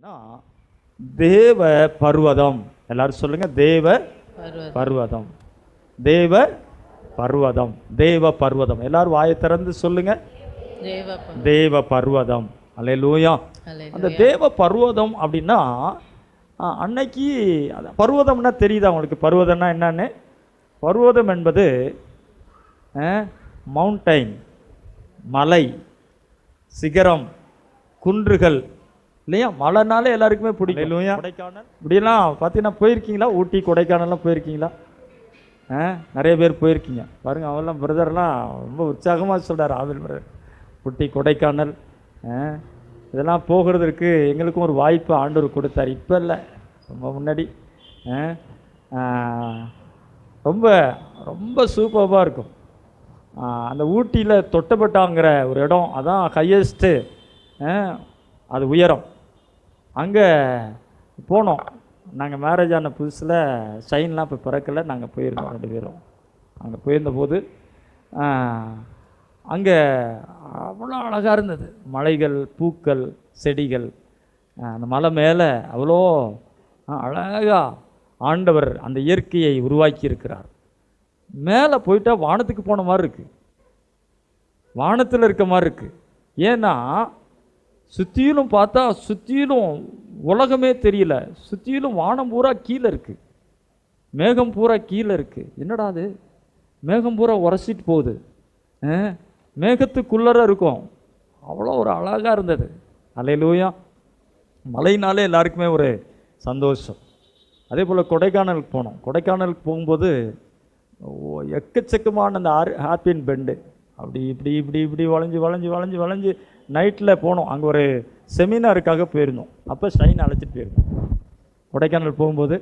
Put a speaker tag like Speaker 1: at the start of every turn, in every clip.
Speaker 1: அப்படின்னா தேவ பர்வதம். எல்லாரும் சொல்லுங்க, தேவ பர்வதம், தேவ பர்வதம், தேவ பர்வதம். எல்லாரும் வாயை திறந்து சொல்லுங்க, தேவ பர்வதம். அல்லேலூயா. அந்த தேவ பர்வதம் அப்படின்னா அன்னைக்கு பர்வதம்னா தெரியுதா உங்களுக்கு? பர்வதம்னா என்னன்னு? பர்வதம் என்பது மவுண்டைன், மலை, சிகரம், குன்றுகள் இல்லையா? மலைனாலே எல்லாருக்குமே பிடிக்கும் இல்லையா? கொடைக்கானல் இப்படியெல்லாம் பார்த்தீங்கன்னா போயிருக்கீங்களா? ஊட்டி கொடைக்கானல்லாம் போயிருக்கீங்களா? நிறைய பேர் போயிருக்கீங்க பாருங்க. அவெல்லாம் பிரதர்லாம் ரொம்ப உற்சாகமாக சொல்கிறார். ஆவில் பிரதர் ஊட்டி கொடைக்கானல் இதெல்லாம் போகிறதுக்கு எங்களுக்கும் ஒரு வாய்ப்பு ஆண்டவர் கொடுத்தார். இப்போ இல்லை, ரொம்ப முன்னாடி. ரொம்ப ரொம்ப சூப்பராக இருக்கும். அந்த ஊட்டியில் தொட்டபெட்டாங்கிற ஒரு இடம், அதான் ஹையஸ்ட்டு, அது உயரம். அங்கே போனோம் நாங்கள். மேரேஜ் ஆன புதுசில் ஷைன்லாம் இப்போ பிறக்கலை. நாங்கள் போயிருந்தோம் 2 பேரும். அங்கே போயிருந்தபோது அங்கே அவ்வளோ அழகாக இருந்தது. மலைகள், பூக்கள், செடிகள். அந்த மலை மேலே அவ்வளோ அழகாக ஆண்டவர் அந்த இயற்கையை உருவாக்கி இருக்கிறார். மேலே போயிட்டால் வானத்துக்கு போன மாதிரி இருக்குது, வானத்தில் இருக்க மாதிரி இருக்குது. ஏன்னா சுற்றிலும் பார்த்தா சுற்றிலும் உலகமே தெரியல. சுற்றிலும் வானம் பூரா கீழே இருக்குது, மேகம் பூரா கீழே இருக்குது. என்னடா அது, மேகம் பூரா உரசிட்டு போகுது, மேகத்துக்குள்ளர இருக்கும். அவ்வளோ ஒரு அழகாக இருந்தது. அல்லேலூயா. மழைனாலே எல்லாருக்குமே ஒரு சந்தோஷம். அதே போல் கொடைக்கானலுக்கு போனோம். கொடைக்கானலுக்கு போகும்போது எக்கச்சக்கமான அந்த ஹார்பின் பெண்டு அப்படி இப்படி இப்படி இப்படி வளைஞ்சு வளைஞ்சு வளைஞ்சு வளைஞ்சு நைட்டில் போனோம். அங்கே ஒரு செமினாருக்காக போயிருந்தோம். அப்போ ஷைன் அழைச்சிட்டு போயிருந்தோம். கொடைக்கானல் போகும்போது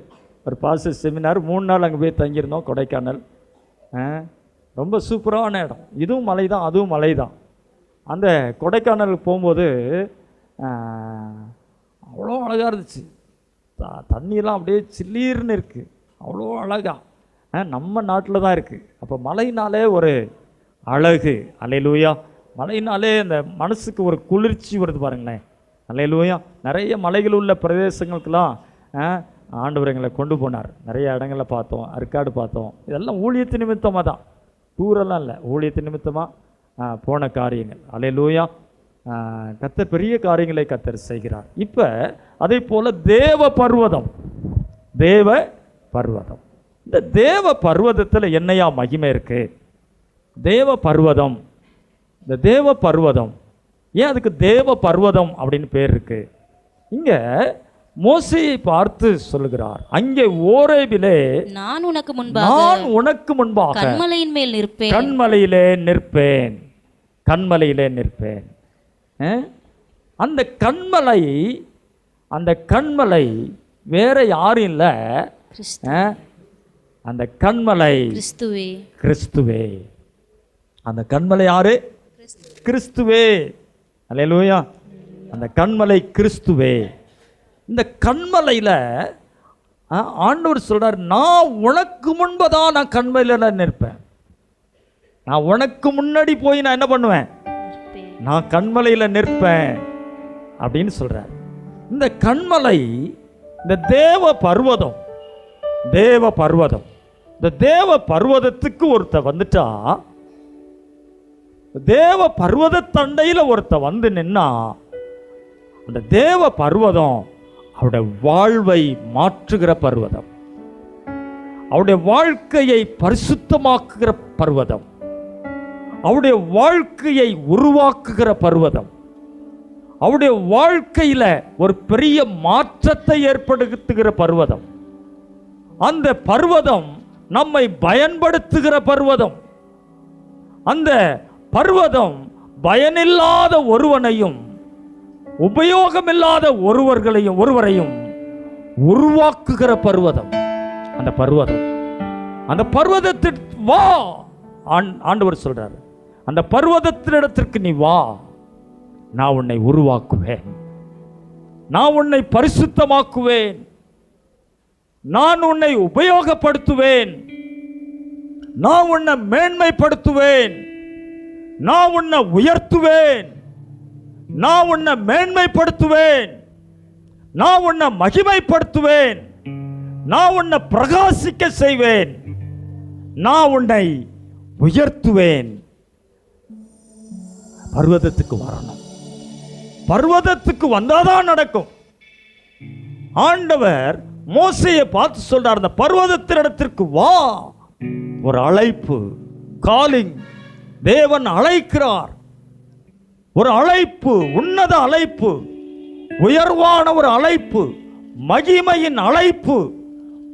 Speaker 1: ஒரு பாஸ்டர் செமினார் 3 நாள் அங்கே போய் தங்கியிருந்தோம். கொடைக்கானல் ரொம்ப சூப்பரான இடம். இதுவும் மலை தான், அதுவும் மலை தான். அந்த கொடைக்கானலுக்கு போகும்போது அவ்வளோ அழகாக இருந்துச்சு. தண்ணியெல்லாம் அப்படியே சில்லீர்னு இருக்குது, அவ்வளோ அழகாக. நம்ம நாட்டில் தான் இருக்குது. அப்போ மலைனாலே ஒரு அழகு. அல்லேலூயா. மலைனாலே அந்த மனசுக்கு ஒரு குளிர்ச்சி வருது பாருங்களேன். அல்லேலூயா. நிறைய மலைகள் உள்ள பிரதேசங்களுக்கெல்லாம் ஆண்டவர் எங்களை கொண்டு போனார். நிறைய இடங்களில் பார்த்தோம், அர்க்காடு பார்த்தோம். இதெல்லாம் ஊழியத்து நிமித்தமாக தான், டூரெல்லாம் இல்லை, ஊழியத்து நிமித்தமாக போன காரியங்கள். அல்லேலூயா. கர்த்தர் பெரிய காரியங்களை கர்த்தர் செய்கிறார். இப்போ அதே போல் தேவ பர்வதம், தேவ பர்வதம். இந்த தேவ பர்வதத்தில் என்னையா மகிமை இருக்கு? தேவ பர்வதம், இந்த தேவ பர்வதம் ஏன் அதுக்கு தேவ பர்வதம் அப்படின்னு பேர் இருக்கு? இங்க மோசேயை பார்த்து சொல்லுகிறார், அங்கே ஓரேபிலே நான் உனக்கு முன்பாக கன்மலையின் மேல் நிற்பேன், கன்மலையிலே நிற்பேன், கன்மலையிலே நிற்பேன். அந்த கன்மலை, அந்த கன்மலை வேற யாரும் இல்லை, அந்த கன்மலை கிறிஸ்துவே. கிறிஸ்துவே. அந்த கன்மலை யாரு? கிறிஸ்துவே. அல்லேலூயா. அந்த கன்மலை கிறிஸ்துவே. இந்த கன்மலையில் ஆண்டவர் சொல்றார், நான் உனக்கு முன்பதான் நான் கன்மலையில் நிற்பேன். நான் உனக்கு முன்னாடி போய் நான் என்ன பண்ணுவேன்? நான் கன்மலையில் நிற்பேன் அப்படின்னு சொல்றார். இந்த கன்மலை, இந்த தேவ பர்வதம், தேவ பர்வதம். இந்த தேவ பர்வதத்துக்கு ஒருத்த வந்துட்டா, தேவ பர்வதத்தண்டையில் ஒருத்த வந்து நின்னா, அந்த தேவ பர்வதம் அவருடைய வாழ்வை மாற்றுகிற பர்வதம், அவருடைய வாழ்க்கையை பரிசுத்தமாக்குகிற பர்வதம், அவருடைய வாழ்க்கையை உருவாக்குகிற பர்வதம், அவருடைய வாழ்க்கையில ஒரு பெரிய மாற்றத்தை ஏற்படுத்துகிற பர்வதம். அந்த பர்வதம் நம்மை பயன்படுத்துகிற பர்வதம். அந்த பர்வதம் பயனில்லாத ஒருவனையும் உபயோகமில்லாத ஒருவரையும் உருவாக்குகிற பர்வதம். அந்த பர்வதம், அந்த பர்வதத்திற்கு வா. ஆண்டவர் சொல்றாரு, அந்த பர்வதத்தினிடத்திற்கு நீ வா, நான் உன்னை உருவாக்குவேன், நான் உன்னை பரிசுத்தமாக்குவேன், நான் உன்னை உபயோகப்படுத்துவேன், நான் உன்னை மேன்மைப்படுத்துவேன், நான் உன்னை உயர்த்துவேன், நான் உன்னை மேன்மைப்படுத்துவேன், நான் உன்னை மகிமைப்படுத்துவேன், நான் உன்னை பிரகாசிக்க செய்வேன், நான் உன்னை உயர்த்துவேன். பர்வதத்துக்கு வரணும். பர்வதத்துக்கு வந்தாதான் நடக்கும். ஆண்டவர் மோசேயை பார்த்து சொல்றார், அந்த பர்வதத்தினிடத்திற்கு வா. ஒரு அழைப்பு, காலிங். தேவன் அழைக்கிறார். ஒரு அழைப்பு, உன்னத அழைப்பு, உயர்வான ஒரு அழைப்பு, மகிமையின் அழைப்பு,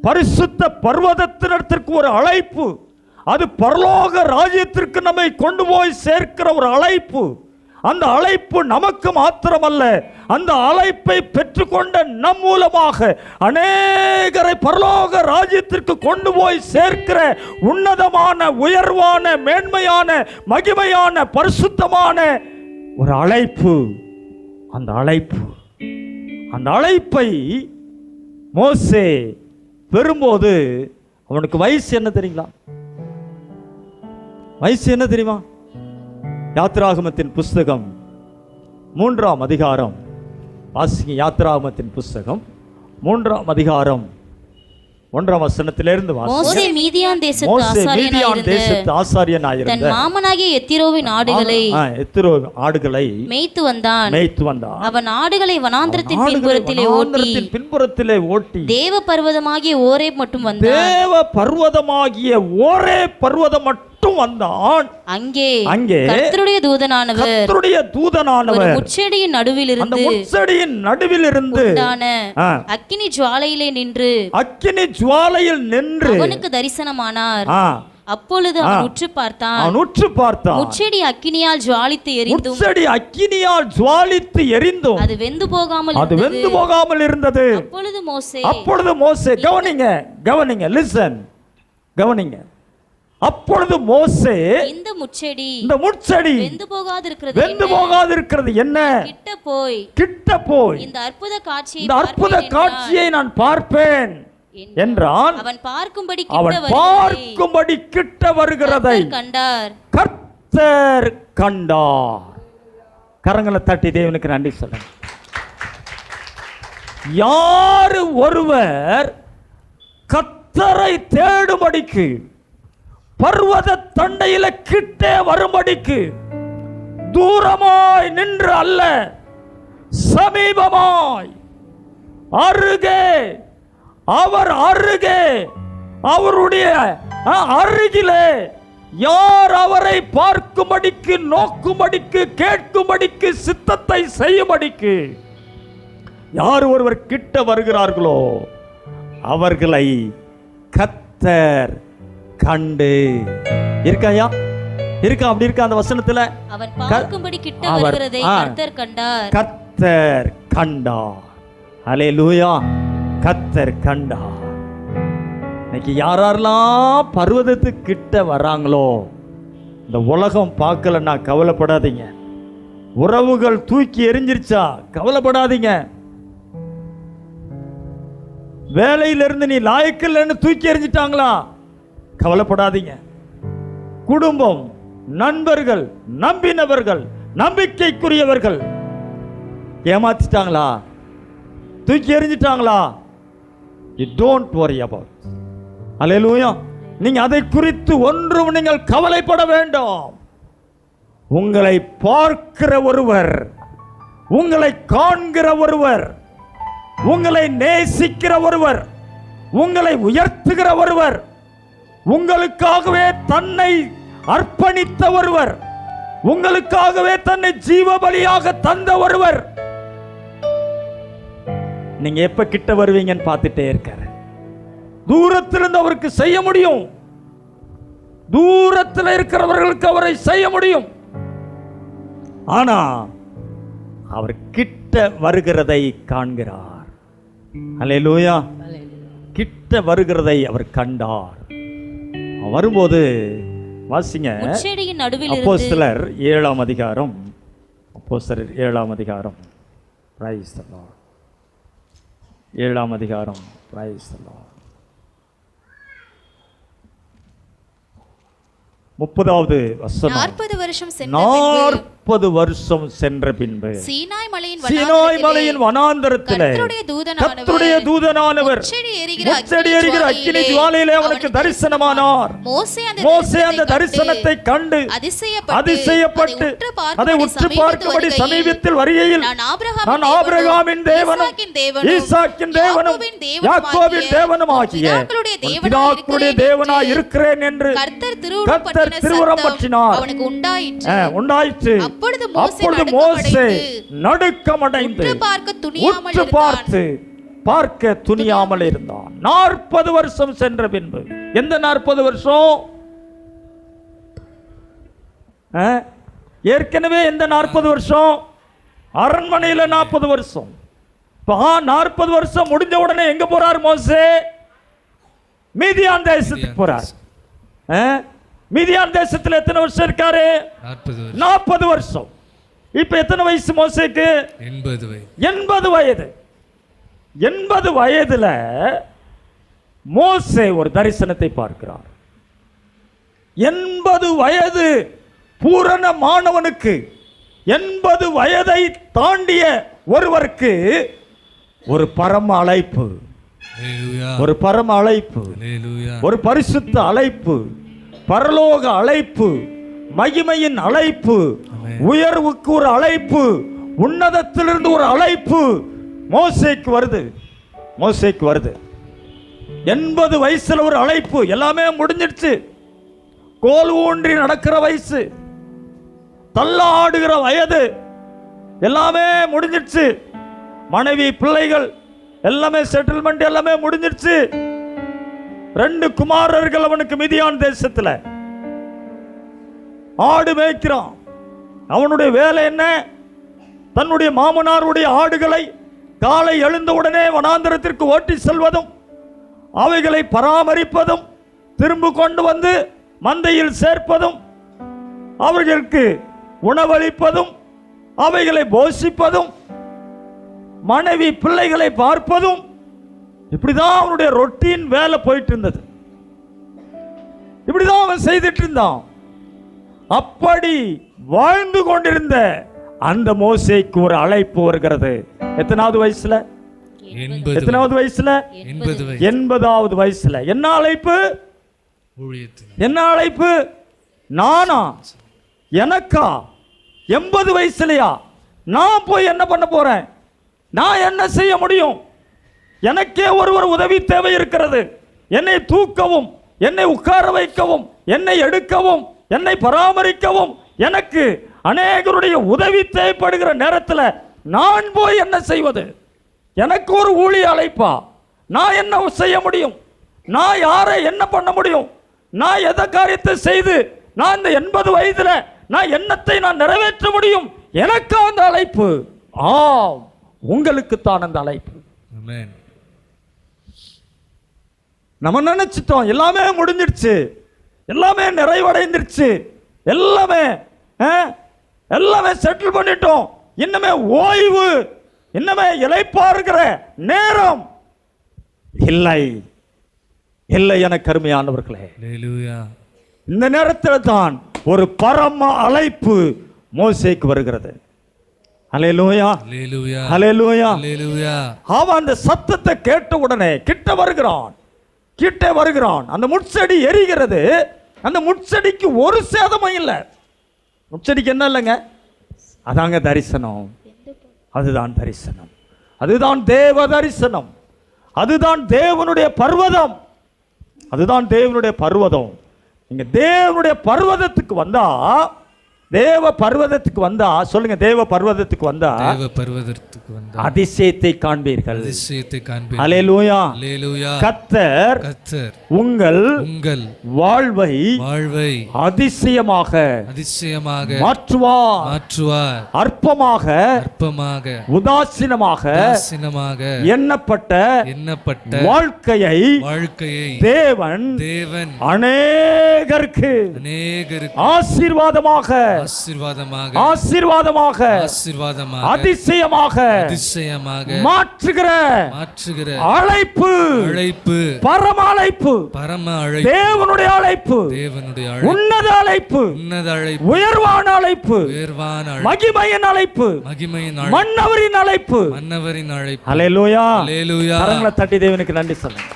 Speaker 1: பரிசுத்த பர்வதத்தினிடத்திற்கு ஒரு அழைப்பு. அது பரலோக ராஜ்யத்திற்கு நம்மை கொண்டு போய் சேர்க்கிற ஒரு அழைப்பு. அந்த அழைப்பு நமக்கு மாத்திரமல்ல, அந்த அழைப்பை பெற்றுக்கொண்ட நம் மூலமாக அநேகரை பரலோக ராஜ்யத்திற்கு கொண்டு போய் சேர்க்கிற உன்னதமான, உயர்வான, மேன்மையான, மகிமையான, பரிசுத்தமான ஒரு அழைப்பு. அந்த அழைப்பை மோசே பெறும்போது அவனுக்கு வயசு என்ன தெரியுங்களா? வயசு என்ன தெரியுமா? யாத்திராகமத்தின் புஸ்தகம் 3ஆம் அதிகாரம் வாசிங்க. யாத்திராகமத்தின் புஸ்தகம் 3ஆம் அதிகாரம் 1ஆம் வசனத்திலிருந்து
Speaker 2: மோசே மீதியான் தேசத்து ஆசாரியனாயிருந்த தன் மாமனாகிய எத்திரோவின் ஆடுகளை மேய்த்து வந்தான். அவன் ஆடுகளை வனாந்திரத்தின் பின்புறத்திலே ஓட்டி தேவ பர்வதமாகிய ஓரேப் மட்டும் வந்தான்.
Speaker 1: தேவ பர்வதமாகிய ஓரேப் பர்வதம் மட்டும் வந்தான்.
Speaker 2: அங்கே கர்த்தருடைய தூதனானவர் முட்செடியின் நடுவிலிருந்து அக்கினி ஜுவாலையிலே நின்று அவனுக்கு தரிசனமானார். அப்பொழுது அவன் உற்று பார்த்தான். முட்செடி அக்கினியால் ஜுவாலித்து எரிந்தும் அது வெந்து போகாமல் இருந்தது.
Speaker 1: அப்பொழுது மோசே கவனிங்க லிசன், கவனிங்க. அப்பொழுது மோசே இந்த முட்செடி வெந்து போகாதிருக்கிறது என்ன? கிட்ட போய் இந்த அற்புத காட்சியை நான் பார்ப்பேன் என்றான். அவன் பார்க்கும்படி கிட்ட வருகிறதை கர்த்தர் கண்டார். கரங்களை தட்டி தேவனுக்கு நன்றி சொல்லுங்க. யாரு ஒருவர் கர்த்தரை தேடும்படிக்கு, பர்வத தண்டையில கிட்டே வரும்படிக்கு, தூரமாய் நின்று அல்ல, சமீபமாய் அருகே, அவர் அருகே, அவருடைய அருகிலே யார் அவரை பார்க்கும்படிக்கு, நோக்கும்படிக்கு, கேட்கும்படிக்கு, சித்தத்தை செய்யும்படிக்கு யார் ஒருவர் கிட்ட வருகிறார்களோ அவர்களை கர்த்தர் கண்டு இருக்காயா? இருக்கா? அப்படி இருக்கா? அந்த வசனத்துல
Speaker 2: அவன் பார்க்கும்படி கிட்ட வருகிறதை கர்த்தர் கண்டார்.
Speaker 1: கர்த்தர் கண்டார். ஹல்லேலூயா. கர்த்தர் கண்டார். இன்னைக்கு யாரெல்லாம் பர்வதத்துக்கு கிட்ட வராங்களோ, இந்த உலகம் பார்க்கலன்னா கவலைப்படாதீங்க. உறவுகள் தூக்கி எரிஞ்சிருச்சா கவலைப்படாதீங்க. வேலையிலிருந்து நீ லாயக்கில்லைன்னு தூக்கி எறிஞ்சிட்டாங்களா கவலைப்படாதீங்க. குடும்பம், நண்பர்கள், நம்பினவர்கள், நம்பிக்கைக்குரியவர்கள் ஏமாத்திட்டாங்களா, தூக்கி எறிஞ்சிட்டாங்களா, you don't worry about. அல்லேலூயா. நீங்க அதை குறித்து ஒன்றும் நீங்கள் கவலைப்பட வேண்டாம். உங்களை பார்க்கிற ஒருவர், உங்களை காண்கிற ஒருவர், உங்களை நேசிக்கிற ஒருவர், உங்களை உயர்த்துகிற ஒருவர், உங்களுக்காகவே தன்னை அர்ப்பணித்த ஒருவர், உங்களுக்காகவே தன்னை ஜீவ பலியாக தந்த ஒருவர், நீங்க எப்ப கிட்ட வருவீங்கன்னு பார்த்துட்டே இருக்காரு. தூரத்திலிருந்து அவருக்கு செய்ய முடியும், தூரத்தில் இருக்கிறவர்களுக்கு அவரை செய்ய முடியும். ஆனா அவர் கிட்ட வருகிறதை காண்கிறார். அல்லேலூயா. கிட்ட வருகிறதை அவர் கண்டார். வரும்போது வாசிங்க. அப்போஸ்தலர் 7ஆம் அதிகாரம். அப்போஸ்தலர் 7ஆம் அதிகாரம். Praise the Lord. 7ஆம் அதிகாரம். Praise the Lord. 30வது வசனம்.
Speaker 2: 40 வருஷம் சென்ற பின்பு
Speaker 1: 40 வருஷம் சென்ற பின்பு
Speaker 2: சீனாய்
Speaker 1: சீனாய் மலையின் வனாந்தரத்திலே கர்த்தருடைய தூதனானவர் முச்செடி எரிகிற அக்கினி ஜுவாலையிலே அவனுக்கு தரிசனமானார். மோசே அந்த தரிசனத்தை கண்டு அதிசயப்பட்டு அதை உற்று பார்க்கும்படி சமீபத்தில் வருகையில், நான் ஆபிரகாமின் தேவனும் ஈசாக்கின் தேவனும் யாக்கோபின் தேவனும் ஆகிய பிதாக்களுடைய தேவனாய் இருக்கிறேன் என்று கர்த்தர் திருவுரம் பற்றினார். உண்டாயிற்று. அப்பொழுது மோசே நடுக்கமடைந்து உற்று பார்க்க துணியாமல் இருந்தான். 40 வருஷம் சென்ற பின்பு, எந்த 40 வருஷம்? ஏற்கனவே எந்த 40 வருஷம்? அரண்மனையில 40 வருஷம். 40 வருஷம் முடிஞ்ச உடனே எங்க போறார் மோசே? மீதியான் தேசத்துக்கு போறார். மீதியான் தேசத்துல எத்தனை வருஷம் இருக்காரு? 40 வருஷம். இப்ப எத்தனை வயசு மோசேக்கு? 80 வயது. 80 வயதுல மோசே ஒரு தரிசனத்தை பார்க்கிறார். 80 வயது பூரண மாணவனுக்கு, 80 வயதை தாண்டிய ஒருவருக்கு ஒரு பரம அழைப்பு, ஒரு பரம அழைப்பு, ஒரு பரிசுத்த அழைப்பு, பரலோக அழைப்பு, மகிமையின் அழைப்பு, உயர்வுக்கு ஒரு அழைப்பு, உன்னதத்திலிருந்து ஒரு அழைப்பு மோசேக்கு வருது. மோசேக்கு வருது 80 வயசுல ஒரு அழைப்பு. எல்லாமே முடிஞ்சிடுச்சு. கோல் ஊன்றி நடக்கிற வயசு, தள்ளாடுகிற வயது, எல்லாமே முடிஞ்சிடுச்சு. மனைவி பிள்ளைகள் எல்லாமே செட்டில்மெண்ட் எல்லாமே முடிஞ்சிடுச்சு. 2 குமாரர்கள் அவனுக்கு மிதியான் தேசத்துல. ஆடு மேய்க்கிறான். அவனுடைய வேலை என்ன? தன்னுடைய மாமனாருடைய ஆடுகளை காலை எழுந்தவுடனே வனாந்தரத்திற்கு ஓட்டி செல்வதும், அவைகளை பராமரிப்பதும், திரும்ப கொண்டு வந்து மந்தையில் சேர்ப்பதும், அவர்களுக்கு உணவளிப்பதும், அவைகளை போஷிப்பதும், மனைவி பிள்ளைகளை பார்ப்பதும், இப்படிதான் அவனுடைய ரொட்டீன் வேலை போயிட்டு இருந்தது. இப்படிதான் அவன் செய்துட்டு இருந்தான். அப்படி வாழ்ந்து கொண்டிருந்த அந்த மோசேக்கு ஒரு அழைப்பு வருகிறது. எத்தனாவது வயசுல? 80வது வயசுல? 80வது வயசுல. என்ன அழைப்பு? என்ன அழைப்பு? நானா? எனக்கா? 80 வயசுலயா? நான் போய் என்ன பண்ண போறேன்? நான் என்ன செய்ய முடியும்? எனக்கே ஒருவர் உதவி தேவை இருக்கிறது. என்னை தூக்கவும், என்னை உட்கார வைக்கவும், என்னை எடுக்கவும், என்னை பராமரிக்கவும் எனக்கு அநேகருடைய உதவி தேவைப்படுகிற நேரத்தில் நான் போய் என்ன செய்வது? எனக்கு ஒரு ஊழிய அழைப்பா? நான் என்ன செய்ய முடியும்? நான் யாரை என்ன பண்ண முடியும்? நான் எதை காரியத்தை செய்து நான் இந்த 80 வயதுல நான் என்னத்தை நான் நிறைவேற்ற முடியும்? எனக்கு அந்த அழைப்பு. ஆம், உங்களுக்கு தான் அந்த அழைப்பு. நம்ம நினைச்சிட்டோம் எல்லாமே முடிஞ்சிடுச்சு, எல்லாமே நிறைவடைந்துருச்சு, எல்லாமே செட்டில் பண்ணிட்டோம், இன்னமே ஓய்வு, இன்னமே இளைப்பாறுகிற நேரம் இல்லை. இல்லை எனக்கு அருமையானவர்களே, இந்த நேரத்தில் தான் ஒரு பரம அழைப்பு மோசேக்கு வருகிறது. அல்லேலூயா, அல்லேலூயா, அல்லேலூயா. அவன் அந்த சத்தத்தை கேட்ட உடனே கிட்ட வருகிறான். அந்த முட்செடி எரிகிறது. அந்த முட்செடிக்கு ஒரு சேதமும் இல்லை. முட்செடிக்கு என்ன இல்லைங்க? அதாங்க தரிசனம். அதுதான் தரிசனம். அதுதான் தேவ தரிசனம். அதுதான் தேவனுடைய பர்வதம். அதுதான் தேவனுடைய பர்வதம். நீங்க தேவனுடைய பர்வதத்துக்கு வந்தா, தேவ பர்வதத்துக்கு வந்தா, சொல்லுங்க, தேவ பர்வதத்துக்கு வந்தா அதிசயத்தை காண்பீர்கள். அல்லேலூயா, அல்லேலூயா. கர்த்தர் உங்கள் வாழ்வை அதிசயமாக மாற்றுவார். அற்பமாக உதாசீனமாக எண்ணப்பட்ட வாழ்க்கையை தேவன் அநேகருக்கு ஆசீர்வாதமாக
Speaker 3: ஆசீர்வாதமாக
Speaker 1: ஆசீர்வாதமாக
Speaker 3: ஆசீர்வாதமாக
Speaker 1: அதிசயமாக
Speaker 3: அதிசயமாக
Speaker 1: மாற்றுகிற
Speaker 3: மாற்றுகிற
Speaker 1: அழைப்பு,
Speaker 3: அழைப்பு,
Speaker 1: பரம அழைப்பு,
Speaker 3: பரம அழைப்பு,
Speaker 1: தேவனுடைய அழைப்பு,
Speaker 3: தேவனுடைய அழைப்பு,
Speaker 1: உன்னத அழைப்பு,
Speaker 3: உன்னத அழைப்பு,
Speaker 1: உயர்வான அழைப்பு,
Speaker 3: உயர்வான அழைப்பு,
Speaker 1: மகிமையின் அழைப்பு,
Speaker 3: மகிமையின் அழைப்பு,
Speaker 1: மன்னவரின் அழைப்பு.
Speaker 3: மன்னவரின் அழைப்பு.
Speaker 1: ஹல்லேலூயா.
Speaker 3: ஹல்லேலூயா.
Speaker 1: கரங்களை தட்டி தேவனுக்கு நன்றி சொல்லுங்க.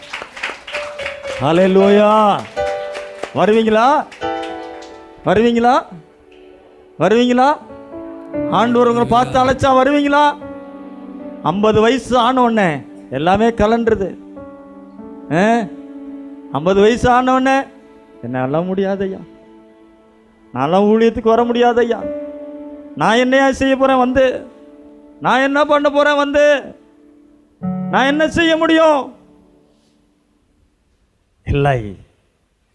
Speaker 1: ஹல்லேலூயா. வருவீங்களா? வருவீங்களா? வருவீங்களா? ஆண்டவர் உங்களை பார்த்து அழைச்சா வருவீங்களா? 50 வயசு ஆன உடனே எல்லாமே கலண்டுருது. 50 வயசு ஆன உடனே என்னால முடியாதையா, நான்லாம் ஊழியத்துக்கு வர முடியாதையா, நான் என்னையா செய்ய போறேன் வந்து, நான் என்ன பண்ண போறேன் வந்து, நான் என்ன செய்ய முடியும்? இல்லை,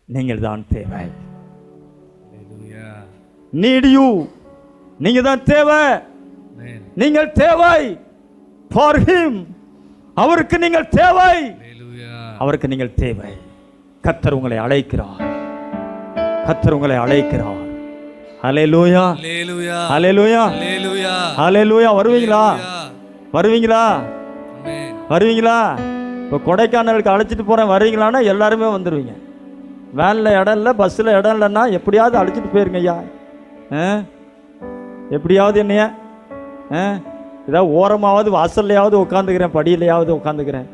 Speaker 1: நீங்கள் தான் தேவை. NEET you. நீங்க தான் தேவை. நீங்கள் தேவை. For him. அவருக்கு நீங்கள் தேவை. அவருக்கு நீங்கள் தேவை. கர்த்தர் உங்களை அழைக்கிறார். கர்த்தர் உங்களை அழைக்கிறார். ஹல்லேலூயா.
Speaker 3: ஹல்லேலூயா.
Speaker 1: ஹல்லேலூயா.
Speaker 3: ஹல்லேலூயா.
Speaker 1: ஹல்லேலூயா. வருவீங்களா? வருவீங்களா? வருவீங்களா? இப்போ கொடைக்கானலுக்கு அழைச்சிட்டு போறேன் வருவீங்களான்னா எல்லாருமே வந்துடுவீங்க. வேனில் இடம் இல்லை, பஸ்ஸில் இடம் இல்லைன்னா எப்படியாவது அழைச்சிட்டு போயிருங்க ஐயா. எப்படியாவது என்னைய ஏதாவது ஓரமாவது வாசல்லையாவது உட்காந்துக்கிறேன், படியிலையாவது உட்காந்துக்கிறேன்.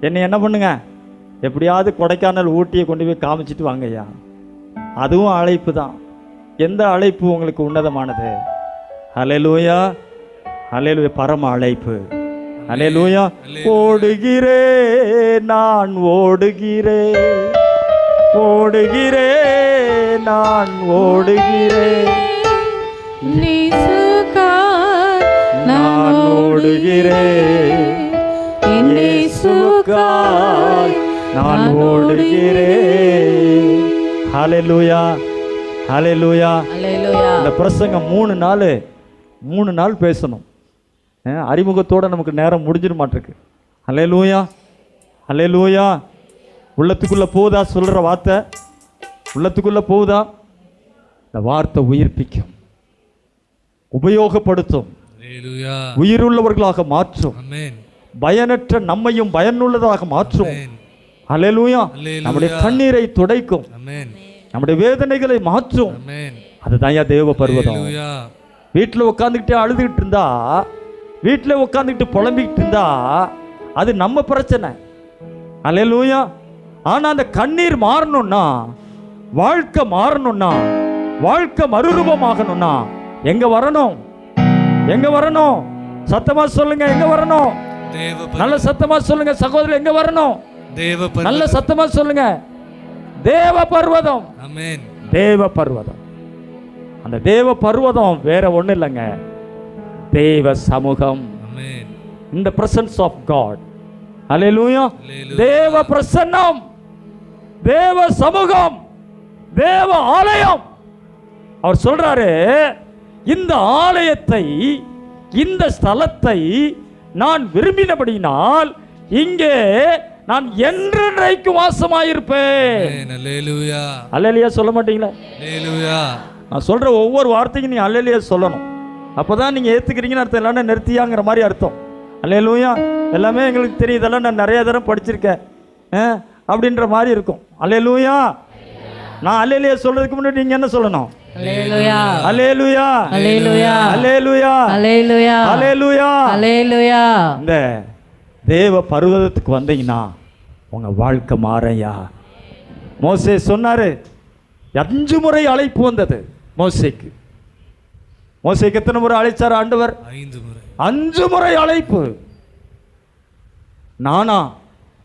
Speaker 1: என்னை என்ன பண்ணுங்க, எப்படியாவது கொடைக்கானல் ஊட்டியை கொண்டு போய் காமிச்சிட்டு வாங்க ஐயா. அதுவும் அழைப்பு தான். எந்த அழைப்பு உங்களுக்கு உன்னதமானது? ஹல்லேலூயா. ஹல்லேலூயா. பரம அழைப்பு. ஹல்லேலூயா. ஓடுகிறேன் நான் ஓடுகிறேன், ஓடுகிறேன் நான் ஓடுகிறேன், நான் ஓடுகிறேன், இயேசுவுக்காய் நான் ஓடுகிறேன். ஹல்லேலூயா. ஹல்லேலூயா. இந்த பிரசங்கம் 3 நாள் பேசணும். அறிமுகத்தோட நமக்கு நேரம் முடிஞ்சிட மாட்டிருக்கு. ஹல்லேலூயா. ஹல்லேலூயா. உள்ளத்துக்குள்ள போகுதா? சொல்ற வார்த்தை உள்ளத்துக்குள்ள போகுதா? இந்த வார்த்தை உயிர்ப்பிக்கும், உபயோகப்படுத்தும், உயிருள்ளவர்களாக மாற்றும், பயனற்ற நம்மையும் பயனுள்ளதாக மாற்றும். ஹல்லேலூயா. நம்முடைய கண்ணீரை துடைக்கும், நம்முடைய வேதனைகளை மாற்றும். அதுதான் தேவ பர்வதம். வீட்டில் உட்காந்துக்கிட்டே அழுதுகிட்டு இருந்தா, வீட்டில் உட்காந்துக்கிட்டு புலம்பிக்கிட்டு இருந்தா அது நம்ம பிரச்சனை. ஹல்லேலூயா. ஆனா அந்த கண்ணீர் மாறணும்னா, வாழ்க்கை மாறணும்னா, வாழ்க்கை மறுரூபமாகணும்னா எங்க வரணும்? எங்க வரணும்? சத்தமா சொல்லுங்க. எங்க வரணும்? நல்ல சத்தமா சொல்லுங்க சகோதரர். எங்க வரணும்? நல்ல சத்தமா சொல்லுங்க. தேவ பர்வதம். ஆமென். தேவ பர்வதம். அந்த தேவ பர்வதம் வேற ஒண்ணு இல்லைங்க, தேவ சமூகம். ஆமென். In the presence of God. ஹல்லேலூயா. தேவ பிரசன்னம், தேவ சமூகம், தேவ ஆலயம். அவர் சொல்றாரு, இந்த ஆலயத்தை, இந்த ஸ்தலத்தை நான் விரும்பினபடியினால் இங்கே நான் என்றென்றைக்கு வாசமாயிருப்பேன். அல்லேலூயா. அல்லேலூயா சொல்ல மாட்டீங்களா? அல்லேலூயா. நான் சொல்ற ஒவ்வொரு வார்த்தைக்கும் நீங்க அல்லேலூயா சொல்லணும். அப்பதான் நீங்க ஏத்துக்கிறீங்கன்னு அர்த்தம், இல்லைன்னா நிறுத்தியாங்கிற மாதிரி அர்த்தம். அல்லேலூயா. எல்லாமே எங்களுக்கு தெரியும், இதெல்லாம் நான் நிறைய தடவை படிச்சிருக்கேன் அப்படின்ற மாதிரி இருக்கும். அல்லேலூயா. நான் அல்லேலூயா சொல்றதுக்கு முன்னாடி நீங்க என்ன சொல்லணும்? அல்லேலூயா. அல்லேலூயா. அல்லேலூயா. அல்லேலூயா. அல்லேலூயா. அல்லேலூயா. அல்லேலூயா. இந்த தேவ பர்வதத்துக்கு வந்தீங்கன்னா உங்க வாழ்க்கை மாறையா. மோசே சொன்னாரு, 5 முறை அழைப்பு வந்தது மோசேக்கு. மோசேக்கு எத்தனை முறை அழைச்சார் ஆண்டவர்? 5 முறை அழைப்பு.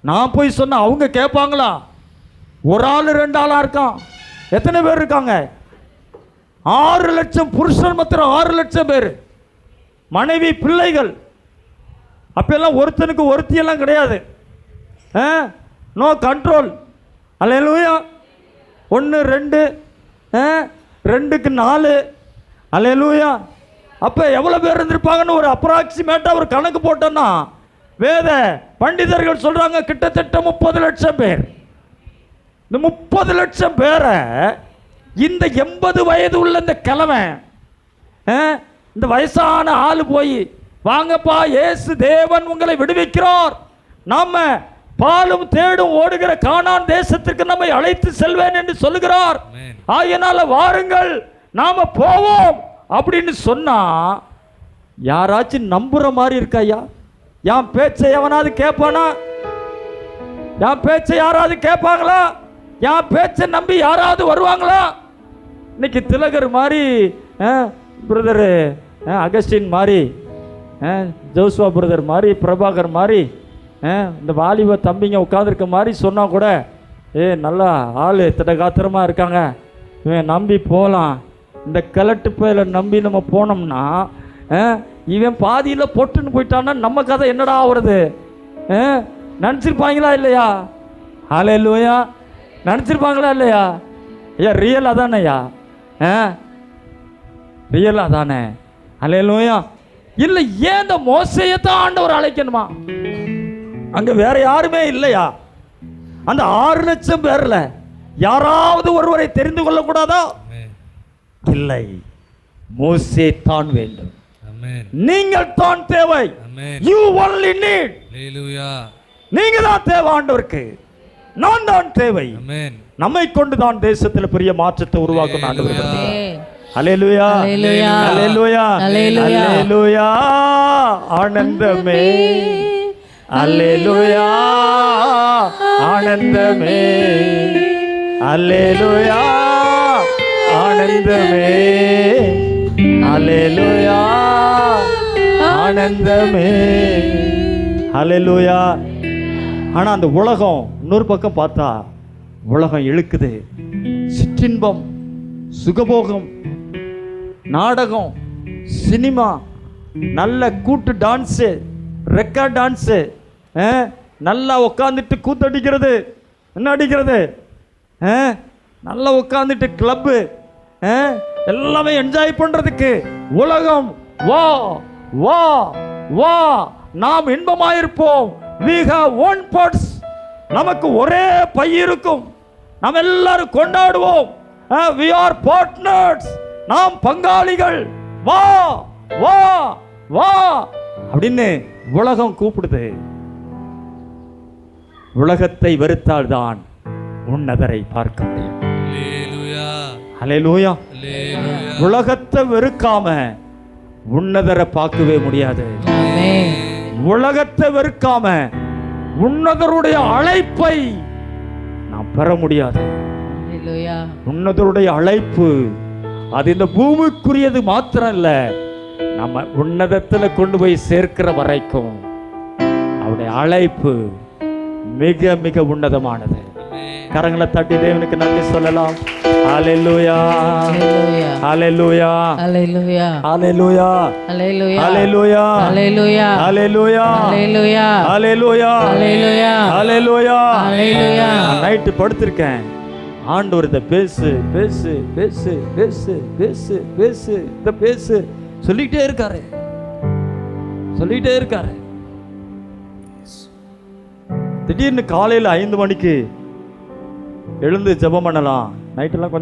Speaker 1: நான் போய் சொன்ன அவங்க கேட்பாங்களா? ஒரு ஆள் 2 ஆளா இருக்கான். எத்தனை பேர் இருக்காங்க? 6 லட்சம் புருஷன் மாத்திரம் 6 லட்சம் பேர், மனைவி பிள்ளைகள். அப்பெல்லாம் ஒருத்தனுக்கு ஒருத்தியெல்லாம் கிடையாது. No control. அல்லேலூயா. 1 2 2க்கு 4. அல்லேலூயா. அப்போ எவ்வளோ பேர் இருந்திருப்பாங்கன்னு ஒரு அப்ராக்சிமேட்டாக ஒரு கணக்கு போட்டோன்னா, வேத பண்டிதர்கள் சொல்றாங்க கிட்டத்தட்ட 30 லட்சம் பேர். இந்த 30 லட்சம் பேரை இந்த 80 வயது உள்ள இந்த கிழமை இந்த வயசான ஆள் போய் வாங்கப்பா இயேசு தேவன் உங்களை விடுவிக்கிறார், நாம பாலும் தேடும் ஓடுகிற கானான் தேசத்திற்கு நம்மை அழைத்து செல்வேன் என்று சொல்லுகிறார், ஆகையினால வாருங்கள் நாம போவோம் அப்படின்னு சொன்னா யாராச்சும் நம்புற மாதிரி இருக்காயா? என் பேச்சை எவனாவது கேட்பானா? என் பேச்சை யாராவது கேட்பாங்களா? என் பேச்சை நம்பி யாராவது வருவாங்களா? இன்னைக்கு திலகர் மாதிரி, பிரதரு அகஸ்டின் மாதிரி, ஜோசுவா பிரதர் மாதிரி, பிரபாகர் மாதிரி, இந்த வாலிப தம்பிங்க உட்காந்துருக்க மாதிரி சொன்னால் கூட நல்லா ஆள் திடகாத்திரமாக இருக்காங்க, இவன் நம்பி போகலாம். இந்த கிழட்டு பயில நம்பி நம்ம போனோம்னா இவன் பாதியில் பொட்டுன்னு போயிட்டான்னா நம்ம கதை என்னடா ஆகுறது? நினச்சிருப்பாங்களா இல்லையா? ஹல்லேலூயா, நினச்சிருப்பாங்களா இல்லையா? ஐயா ரியல் அதானேயா? ரியல் அதானே? ஹல்லேலூயா. இல்லை, ஏன் இந்த மோசையை தான் ஆண்டவர் அழைக்கணுமா? அங்கே வேற யாருமே இல்லையா? அந்த 6 லட்சம் பேர்ல யாராவது ஒருவரை தெரிந்து கொள்ளக்கூடாதா? இல்லை, மோசே தான் வேண்டும். நீங்கள் தான் தேவை. You only need. நீங்க தான் தேவை ஆண்டவருக்கு, நான் தான் தேவை. நம்மை கொண்டு தான் தேசத்தில் பெரிய மாற்றத்தை உருவாக்கும் ஆண்டவர். ஹல்லேலூயா, ஹல்லேலூயா, ஹல்லேலூயா, ஆனந்தமே, ஹல்லேலூயா, ஆனந்தமே, ஹல்லேலூயா, ஆனந்தமே, ஹல்லேலூயா, ஆனந்தமே, ஹல்லேலூயா. ஆனா அந்த உலகம் இன்னொரு பக்கம் பார்த்தா உலகம் இழுக்குது. சிற்றின்பம், சுகபோகம், நாடகம், சினிமா, நல்ல கூட்டு டான்ஸு, ரெக்கார்ட் டான்ஸு, நல்லா உட்காந்துட்டு கூத்தடிக்கிறது, என்ன அடிக்கிறது, நல்லா உட்காந்துட்டு கிளப்பு, எல்லாமே என்ஜாய் பண்றதுக்கு உலகம். வா வா வா, நாம் இன்பமாயிருப்போம். we have one purse, நமக்கு ஒரே பை இருக்கும், நாம் எல்லாரும் கொண்டாடுவோம். we are partners, நாம் பங்காளிகள். வா வா வா அப்படின்னு உலகம் கூப்பிடுது. உலகத்தை வெறுத்தால்தான் உன்னதரை பார்க்க முடியும். ஹல்லேலூயா. உலகத்தை வெறுக்காம உன்னதரை பார்க்கவே முடியாது. உலகத்தை வெறுக்காம உன்னதருடைய அழைப்பை நாம் பெற முடியாது. உன்னதருடைய அழைப்பு அது இந்த பூமிக்குரியது மாத்திரம் இல்ல, நம்ம உன்னதத்துல கொண்டு போய் சேர்க்கிற வரைக்கும் அவருடைய அழைப்பு மிக மிக உன்னதமானது. கரங்களை தட்டி தேவனுக்கு நன்றி சொல்லலாம். ஹல்லேலூயா, ஹல்லேலூயா, ஹல்லேலூயா, ஹல்லேலூயா, ஹல்லேலூயா, ஹல்லேலூயா, ஹல்லேலூயா, ஹல்லேலூயா, ஹல்லேலூயா, ஹல்லேலூயா, ஹல்லேலூயா, ஹல்லேலூயா. நைட்டு படுத்திருக்கேன், ஆண்டவர் இத பேசு பேசு பேசு பேசு பேசு பேசு இத பேசு சொல்லிட்டே இருக்காரு, சொல்லிட்டே இருக்காரு. திடீர்னு காலையில் 5 மணிக்கு எழுந்து ஜெபம் பண்ணலாம். நைட்டெல்லாம்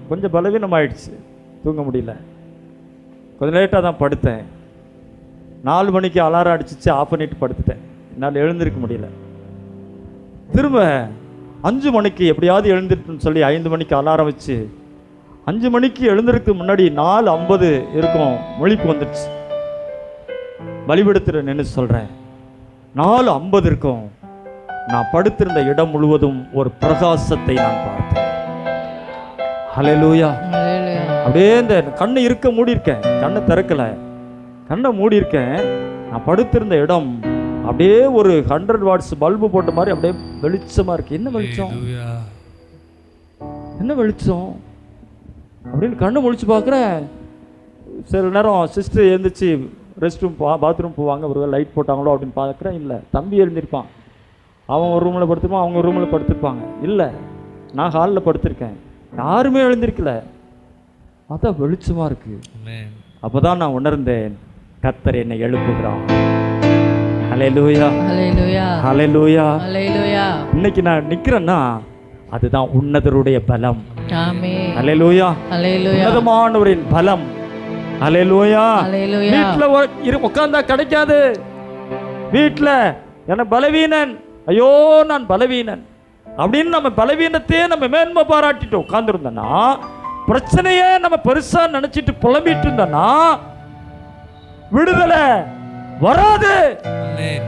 Speaker 1: கொஞ்சம் பலவீனம் ஆயிடுச்சு, தூங்க முடியல, கொஞ்சம் லேட்டாக தான் படுத்தேன். 4 மணிக்கு அலாரம் அடிச்சிச்சு, ஆஃப் பண்ணிட்டு படுத்துட்டேன், என்னால் எழுந்திருக்க முடியல. திரும்ப 5 மணிக்கு எப்படியாவது எழுந்திருக்குன்னு சொல்லி 5 மணிக்கு அலாரம் வச்சு 5 மணிக்கு எழுந்திருக்கு முன்னாடி 4:50 இருக்கும், முழிப்பு வந்துடுச்சு. பலிபீடத்தில் நின்று சொல்கிறேன், 4:50 இருக்கும். நான் படுத்திருந்த இடம் முழுவதும் ஒரு பிரகாசத்தை நான் பார்த்தேன். ஹல்லேலூயா. அப்படியே இந்த கண்ணை இருக்க மூடியிருக்கேன், கண்ணை திறக்கல, கண்ணை மூடியிருக்கேன். நான் படுத்திருந்த இடம் அப்படியே ஒரு 100 வாட்ஸ் பல்பு போட்ட மாதிரி அப்படியே வெளிச்சமா இருக்கு. என்ன வெளிச்சம், என்ன வெளிச்சம் அப்படின்னு கண்ணை முழிச்சு பார்க்குறேன். சில நேரம் சிஸ்டர் எழுந்திரிச்சு ரெஸ்ட் ரூம் பாத்ரூம் போவாங்க, ஒரு லைட் போட்டாங்களோ அப்படின்னு பார்க்குறேன். இல்லை, தம்பி எழுந்திருப்பான், அவன் ஒரு ரூமில் படுத்திருப்பான், அவங்க ரூமில் படுத்திருப்பாங்க. இல்லை, நான் ஹாலில் படுத்திருக்கேன், யாருமே எழுந்திருக்கல. அதான் வெளிச்சமா இருக்கு. அப்போதான் நான் உணர்ந்தேன், கர்த்தர் என்னை எழுப்புகிறான். ஹல்லேலூயா, ஹல்லேலூயா, ஹல்லேலூயா, ஹல்லேலூயா. இன்னைக்கு நான் நிக்கிறேன்னா அதுதான் உன்னதருடைய பலம். ஆமென். ஹல்லேலூயா, ஹல்லேலூயா. உன்னதமானவரின் பலம் அல்லேலூயா.
Speaker 2: அல்லேலூயா.
Speaker 1: வீட்டில் உட்கார்ந்தா கிடைக்காது. வீட்டில் என்ன பலவீனன், ஐயோ நான் பலவீனன் அப்படின்னு நம்ம பலவீனத்தையே நம்ம மேன்மை பாராட்டிட்டு உட்கார்ந்துருந்தோன்னா, பிரச்சனையே நம்ம பெருசா நினைச்சிட்டு புலம்பிட்டு இருந்தோன்னா விடுதலை வராது.
Speaker 3: ஆமென்.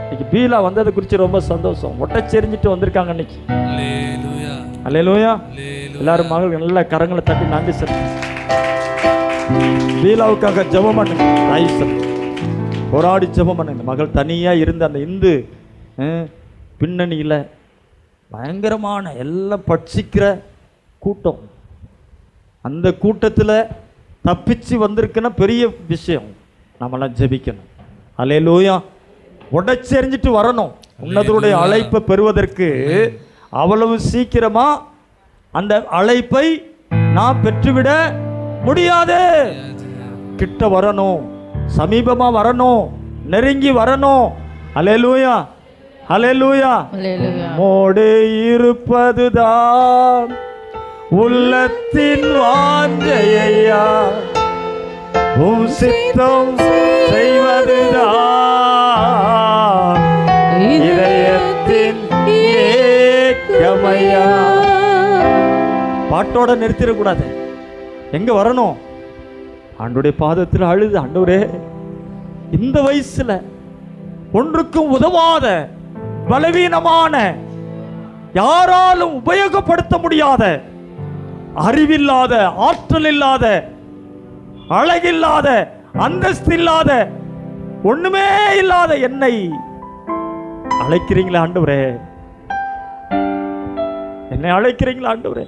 Speaker 1: இன்னைக்கு பீலா வந்ததை குறித்து ரொம்ப சந்தோஷம். ஒட்டச்செறிஞ்சிட்டு வந்திருக்காங்க இன்னைக்கு.
Speaker 3: அல்லேலூயா.
Speaker 1: அல்லேலூயா.
Speaker 3: அல்லேலூயா.
Speaker 1: எல்லாரும் மகள் நல்ல கரங்களை தட்டி நன்றி சொல்லு. பீலாவுக்காக ஜெபம் பண்ணுங்க. ராயிசன் போராடி ஜெபம் பண்ணுங்க. மகள் தனியா இருந்த அந்த இந்து பின்னணியில பயங்கரமான எல்லாம் பட்சிக்கிற கூட்டம், அந்த கூட்டத்தில் தப்பிச்சு வந்திருக்குன்னா பெரிய விஷயம். நம்மளாம் ஜெபிக்கணும். அல்லேலூயா. உடைச்செறிஞ்சிட்டு வரணும். உன்னதருடைய அழைப்பை பெறுவதற்கு அவ்வளவு சீக்கிரமா அந்த அழைப்பை நான் பெற்றுவிட முடியாது. கிட்ட வரணும், சமீபமா வரணும், நெருங்கி வரணும். அல்லேலூயா. அல்லேலூயா. மோடு இருப்பதுதான் உள்ளத்தின் வாஞ்சையா, உம் சித்தம் செய்வதுதான் இதயத்தின் ஏக்கமையா. பாட்டோட நிறுத்திடக்கூடாது. எங்க வரணும்? ஆண்டவருடைய பாதத்தில் அழுது, ஆண்டவரே இந்த வயசுல ஒன்றுக்கும் உதவாத பலவீனமான, யாராலும் உபயோகப்படுத்த முடியாத, அறிவில்லாத, ஆற்றல் இல்லாத, அழகில்லாத, அந்தஸ்து இல்லாத, ஒண்ணுமே இல்லாத என்னை அழைக்கிறீங்களா ஆண்டவரே? என்னை அழைக்கிறீங்களா ஆண்டவரே?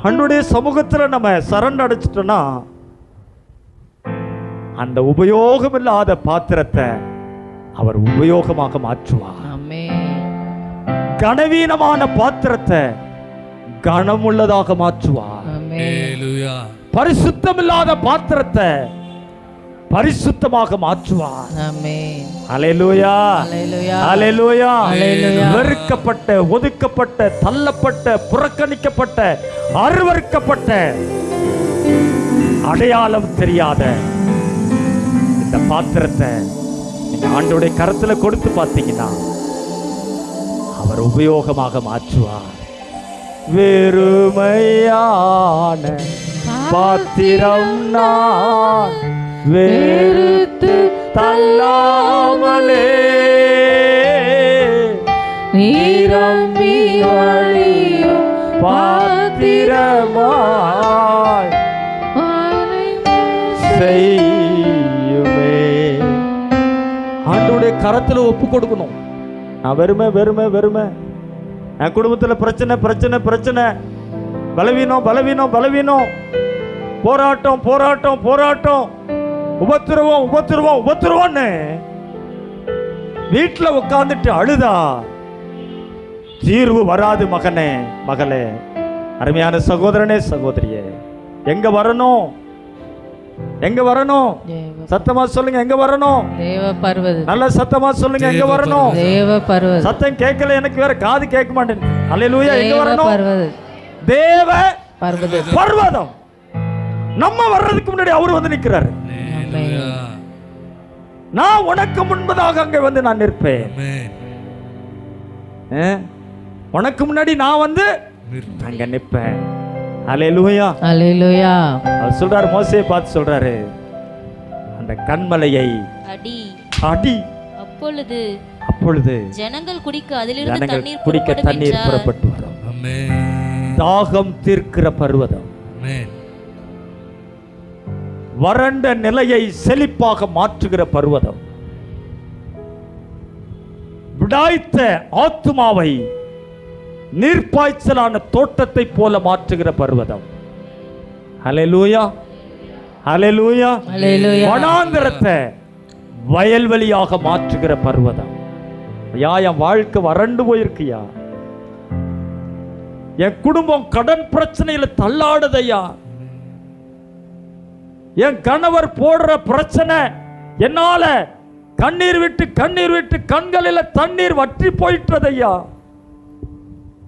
Speaker 1: ஆண்டவருடைய சமூகத்தில் நம்ம சரண் அடைச்சிட்டோம்னா அந்த உபயோகம் இல்லாத பாத்திரத்தை அவர் உபயோகமாக மாற்றுவார். கனவீனமான பாத்திரத்தை கனமுள்ளதாக மாற்றுவார். பரிசுத்தம் இல்லாத பாத்திரத்தை பரிசுத்தமாக மாற்றுவார். அல்லேலூயா. அல்லேலூயா. வெறுக்கப்பட்ட, ஒதுக்கப்பட்ட, தள்ளப்பட்ட, புறக்கணிக்கப்பட்ட, அருவருக்கப்பட்ட, அடையாளம் தெரியாத இந்த பாத்திரத்தை நீங்க ஆண்டவருடைய கரத்துல கொடுத்து பார்த்தீங்கன்னா அவர் உபயோகமாக மாற்றுவார். வெறுமையான பாத்திரம் நான் வெறுத்து தள்ளாமலே நீரம்பி வழியும் பாத்திரமாய் செய்யுமே. ஆண்டவருடைய கரத்துல ஒப்பு கொடுக்கணும். நான் வெறுமை வெறுமை வெறுமை, என் குடும்பத்தில் பிரச்சனை பிரச்சனை பிரச்சனை, பலவீனம் பலவீனம் பலவீனம், போராட்டம் போராட்டம் போராட்டம், உபத்திரவம் உபத்திரவம் உபத்திரவம்னு வீட்டில் உட்கார்ந்துட்டு அழுதா தீர்வு வராது. மகனே மகளே, அருமையான சகோதரனே சகோதரியே, எங்க வரணும்? எங்க வரணும்? சத்தமா சொல்லுங்க. எங்க வரணும்?
Speaker 2: தேவ பர்வதம்.
Speaker 1: நல்ல சத்தமா சொல்லுங்க. எங்க வரணும்?
Speaker 2: தேவ பர்வதம்.
Speaker 1: சத்தம் கேட்கல, எனக்கு வேற காது கேட்க மாட்டேங்குது. அல்லேலூயா. எங்க வரணும்? தேவ பர்வதம். பர்வதம். நம்ம வர்றதுக்கு முன்னாடி அவர் வந்து நிக்கிறாரு. நான் உனக்கு முன்பதாக அங்க வந்து நான் நிற்பேன். உனக்கு முன்னாடி நான் வந்து அங்க நிற்பேன். அல்லேலூயா. அல்லேலூயா. அவர் சொல்றாரு, மோசேயை பார்த்து சொல்றாரு, அந்த கன்மலையை அடி அடி. அப்பொழுது ஜனங்கள் குடிக்க தண்ணீர் புறப்பட்டு வரும். தாகம் தீர்க்கிற பர்வதம், வறண்ட நிலையை செழிப்பாக மாற்றுகிற பர்வதம், விடாய்த்த ஆத்துமாவை நீர்ப்பாய்ச்சலான தோட்டத்தை போல மாற்றுகிற பர்வதம். அல்லேலூயா. அல்லேலூயா. வனாந்தரத்தை வயல்வெளியாக மாற்றுகிற பர்வதம். ஐயா, என் வாழ்க்கை வறண்டு போயிருக்கியா, என் குடும்பம் கடன் பிரச்சனையில தள்ளாடுதையா, என் கணவர் போடுற பிரச்சனை என்னால கண்ணீர் விட்டு கண்ணீர் விட்டு கண்களில் தண்ணீர் வற்றி போயிட்டதையா,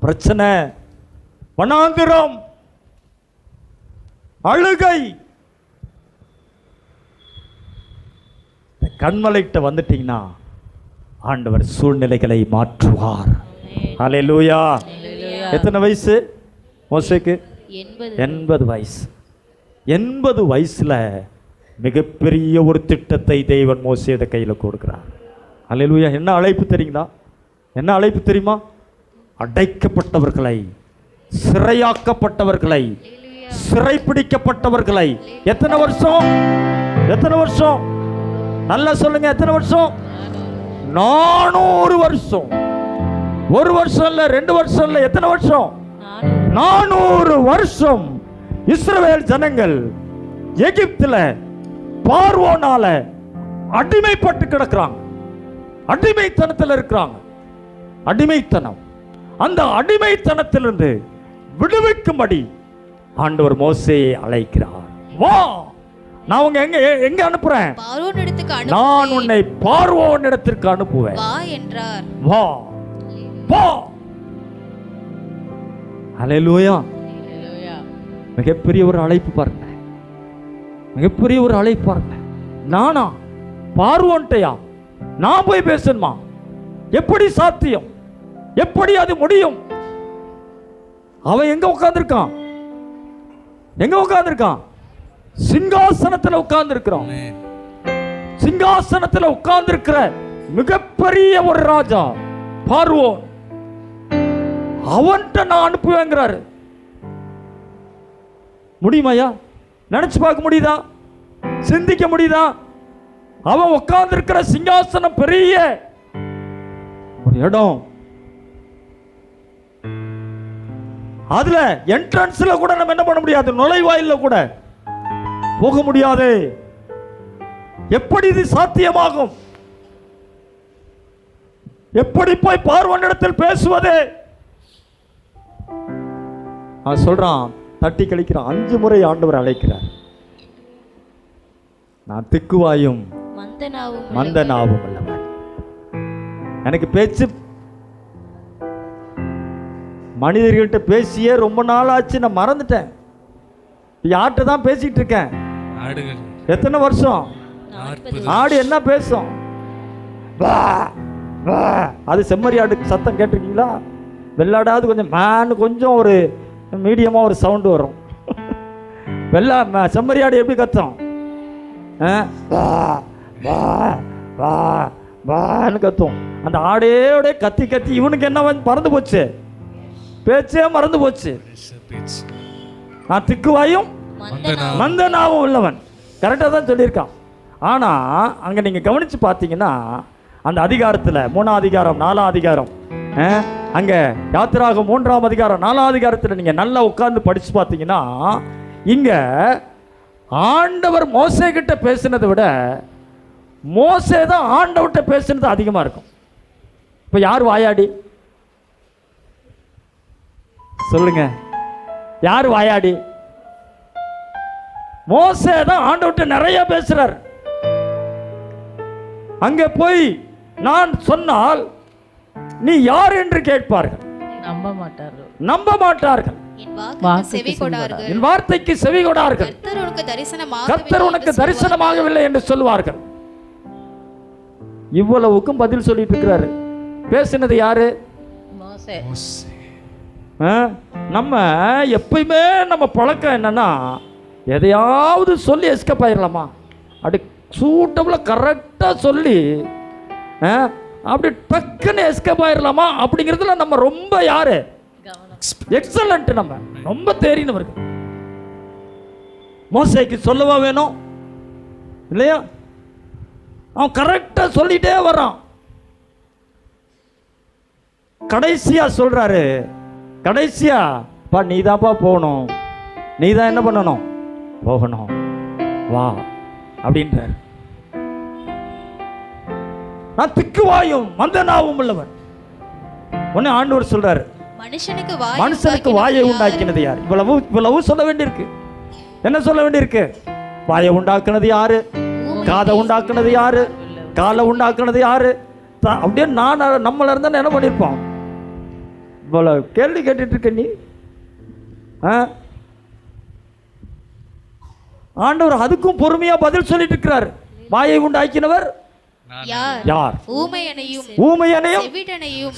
Speaker 1: பிரச்சனை வனாந்திரம், அழுகை. கண்மலைகிட்ட வந்துட்டீங்கன்னா ஆண்டவர் சூழ்நிலைகளை மாற்றுவார். ஹல்லேலூயா. எத்தனை வயசு மோசேக்கு? 80 வயசு. 80 வயசுல மிகப்பெரிய ஒரு திட்டத்தை தேவன் மோசேயோட கையில் கொடுக்கிறார். ஹல்லேலூயா. என்ன அழைப்பு தெரியுங்களா? என்ன அழைப்பு தெரியுமா? அடைக்கப்பட்டவர்களை, சிறையாக்கப்பட்டவர்களை, சிறைப்பிடிக்கப்பட்டவர்களை. எத்தனை வருஷம்? எத்தனை வருஷம்? நல்லா சொல்லுங்க. எத்தனை வருஷம்? 400 வருஷம். ஒரு வருஷம் இல்ல, 2 வருஷம் இல்ல, எத்தனை வருஷம்? 400 வருஷம் இஸ்ரவேல் ஜனங்கள் எகிப்துல பார்வோனால அடிமைப்பட்டு கிடக்குறாங்க. அடிமைத்தனத்தில் இருக்கிறாங்க. அடிமைத்தனம். அந்த அடிமைத்தனத்திலிருந்து விடுவிக்கும்படி ஆண்டவர் மோசேயை அழைக்கிறார். வா, நான் உங்க எங்க அனுப்புறேன்? நான் உன்னை பார்வோன் இடத்திற்கு அனுப்புவேன்.
Speaker 2: வா என்றார்.
Speaker 1: வா வா. ஹல்லேலூயா. மிகப்பெரிய ஒரு அழைப்பு பாருங்க. மிகப்பெரிய ஒரு அழைப்பு பாருங்க. நானா பார்வோன்ட்டையா நான் போய் பேசணுமா? எப்படி சாத்தியம்? எப்படி அது முடியும்? அவன் எங்க உட்கார்ந்திருக்கான்? எங்க உட்கார்ந்திருக்கான்? சிங்காசனத்தில் உட்கார்ந்திருக்கிறான். சிங்காசனத்தில் உட்கார்ந்திருக்கிற மிகப்பெரிய ஒரு ராஜா பார்வோன். அவன்கிட்ட நான் அனுப்புவேங்கிறாரு. முடியுமாயா? நினைச்சு பார்க்க முடியுதா? சிந்திக்க முடியுதா? அவன் உட்கார்ந்திருக்கிற சிங்காசனம் பெரிய ஒரு இடம். அதுல என்ட்ரன்ஸ்ல கூட நம்ம என்ன பண்ண முடியாது, நுழைவாயில கூட போக முடியாது. எப்படி இது சாத்தியமாகும்? எப்படி போய் பார்வோனிடத்தில் பேசுவது? அவன் சொல்றான், தட்டி கழிக்கிறான். 5 முறை ஆண்டவர் அழைக்கிறார். நான் திக்குவாயும் மந்த நாவும் அல்லவன். எனக்கு பேச்சு மனிதர்கிட்ட பேசியே ரொம்ப நாள் ஆச்சு, நான் மறந்துட்டேன். யார்கிட்ட தான் பேசிட்டு இருக்கேன்? எத்தனை வருஷம்? ஆடு என்ன பேசும்? அது செம்மறி ஆடு சத்தம் கேட்டிருக்கீங்களா? வெள்ளாடாது கொஞ்சம் மேனு கொஞ்சம் ஒரு மீடியமாக ஒரு சவுண்டு வரும். செம்மறி ஆடு எப்படி கத்தும்? கத்தும். அந்த ஆடேயோட கத்தி கத்தி இவனுக்கு என்ன மறந்து போச்சு, பேச்சே மறந்து போச்சு. நான் திக்குவாயும் மந்த நாவும் உள்ளவன். கரெக்டாக தான் சொல்லியிருக்கான். ஆனால் அங்கே நீங்கள் கவனித்து பார்த்தீங்கன்னா அந்த அதிகாரத்தில் 3ஆம் அதிகாரம் 4ஆம் அதிகாரம், அங்கே யாத்திராகம் 3ஆம் அதிகாரம் 4ஆம் அதிகாரத்தில் நீங்கள் நல்லா உட்கார்ந்து படித்து பார்த்தீங்கன்னா இங்கே ஆண்டவர் மோசே கிட்ட பேசினதை விட மோசே தான் ஆண்டவர்கிட்ட பேசினது அதிகமாக இருக்கும். இப்போ யார் வாயாடி சொல்லுங்க? யார் வாயாடி? மோசே தான் ஆண்டவர்கிட்ட நிறைய பேசுறார். அங்கே போய் நான் சொன்னால் நீ யார் என்று கேட்பார்கள், நம்ப மாட்டார்கள். என் வார்த்தைக்கு செவி கொடார்கள். கர்த்தர் உனக்கு தரிசனமாகவில்லை என்று சொல்லுவார்கள். இவ்வளவுக்கும் பதில் சொல்லிட்டு இருக்கிறாரு. பேசினது யாரு? நம்ம எப்பயுமே நம்ம பழக்கம் என்னன்னா, எதையாவது சொல்லி எஸ்கேப் ஆயிடலாமா, அப்படி சூட்டபிளாக கரெக்டாக சொல்லி அப்படி டக்குன்னு எஸ்கேப் ஆயிடலாமா அப்படிங்கிறதுல நம்ம ரொம்ப யாரு எக்ஸலண்ட், நம்ம ரொம்ப தெரிந்தவர்கள். மோசேக்கு சொல்லவா வேணும் இல்லையா? அவன் கரெக்டா சொல்லிட்டே வரான். கடைசியா சொல்றாரு, கடைசியா பா நீதான்ப்பா போகணும், நீதான் என்ன பண்ணணும், போகணும், வா அப்படின்றார். நான் திக்குவாயும் மந்த நாவும் உள்ளவன். உடனே ஆண்டவர் சொல்றாரு, மனுஷனுக்கு வாயை உண்டாக்கினது யார்? இவ்வளவு சொல்ல வேண்டியிருக்கு. என்ன சொல்ல வேண்டியிருக்கு? வாயை உண்டாக்குனது யாரு? காதை உண்டாக்குனது யாரு? காலை உண்டாக்குனது யாரு? அப்படியே நான் நம்மள இருந்தா என்ன பண்ணிருப்போம்? இவ்வளவு கேள்வி கேட்டுட்டு இருக்க நீ ஆண்டவர் அதுக்கும் பொறுமையா பதில் சொல்லிட்டு இருக்கிறார். வாயை உண்டாக்கினவர் யார்? ஊமையனையும்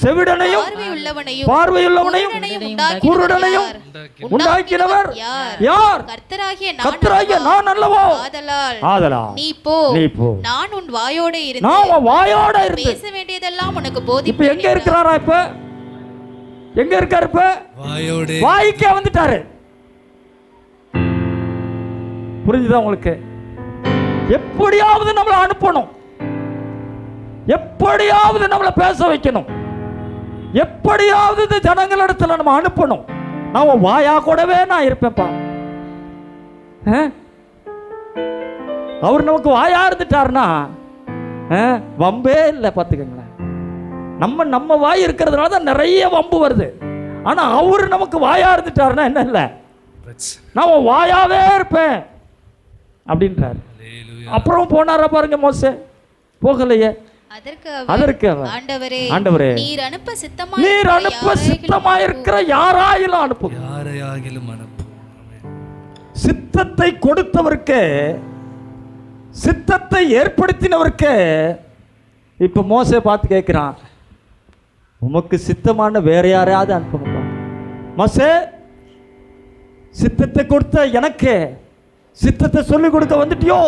Speaker 1: செவிடனையும் பார்வையுள்ளவனையும் குருடனையும் உண்டாக்கினவர் யார்? கர்த்தராகிய நான் அல்லவோ? ஆதலால் நீ போ, நான் உன் வாயோட இருந்து பேச வேண்டியதெல்லாம் உனக்கு போதிப்பேன். இப்ப எங்க இருக்கிறாரா? இப்ப எங்க இருக்காரு? இப்ப வாய்க்கே வந்துட்டாரு. புரிஞ்சுதா உங்களுக்கு? எப்படியாவது நம்மளை அனுப்பணும், எப்படியாவது நம்மளை பேச வைக்கணும், எப்படியாவது இந்த ஜனங்களிடத்துல நம்ம அனுப்பணும். நான் வாயா கூடவே நான் இருப்பேன்ப்பா. அவர் நமக்கு வாயா இருந்துட்டாருன்னா வம்பே இல்லை. பார்த்துக்கங்களேன், நம்ம வாய் இருக்கிறதுனால தான் நிறைய வம்பு வருது. ஆனா அவரு நமக்கு வாயா இருந்துட்டாருன்னா என்ன இல்லை, நான் வாயாவே இருப்பேன் அப்படின்றாரு. அப்புறம் போனாரா பாருங்க மோசே? போகலையே. அதற்கு ஆண்டவரே, நீர் அனுப்ப சித்தமாயிருக்கிற யாராயிலும் அனுப்பும். சித்தத்தை கொடுத்தவருக்கு, சித்தத்தை ஏற்படுத்தினவருக்கு இப்ப மோசே பார்த்து கேட்கிறான், உமக்கு சித்தமான வேற யாரையாவது அனுப்பணும். மோசே, சித்தத்தை கொடுத்த எனக்கு சித்தத்தை சொல்லிக் கொடுக்க வந்துட்டியோ?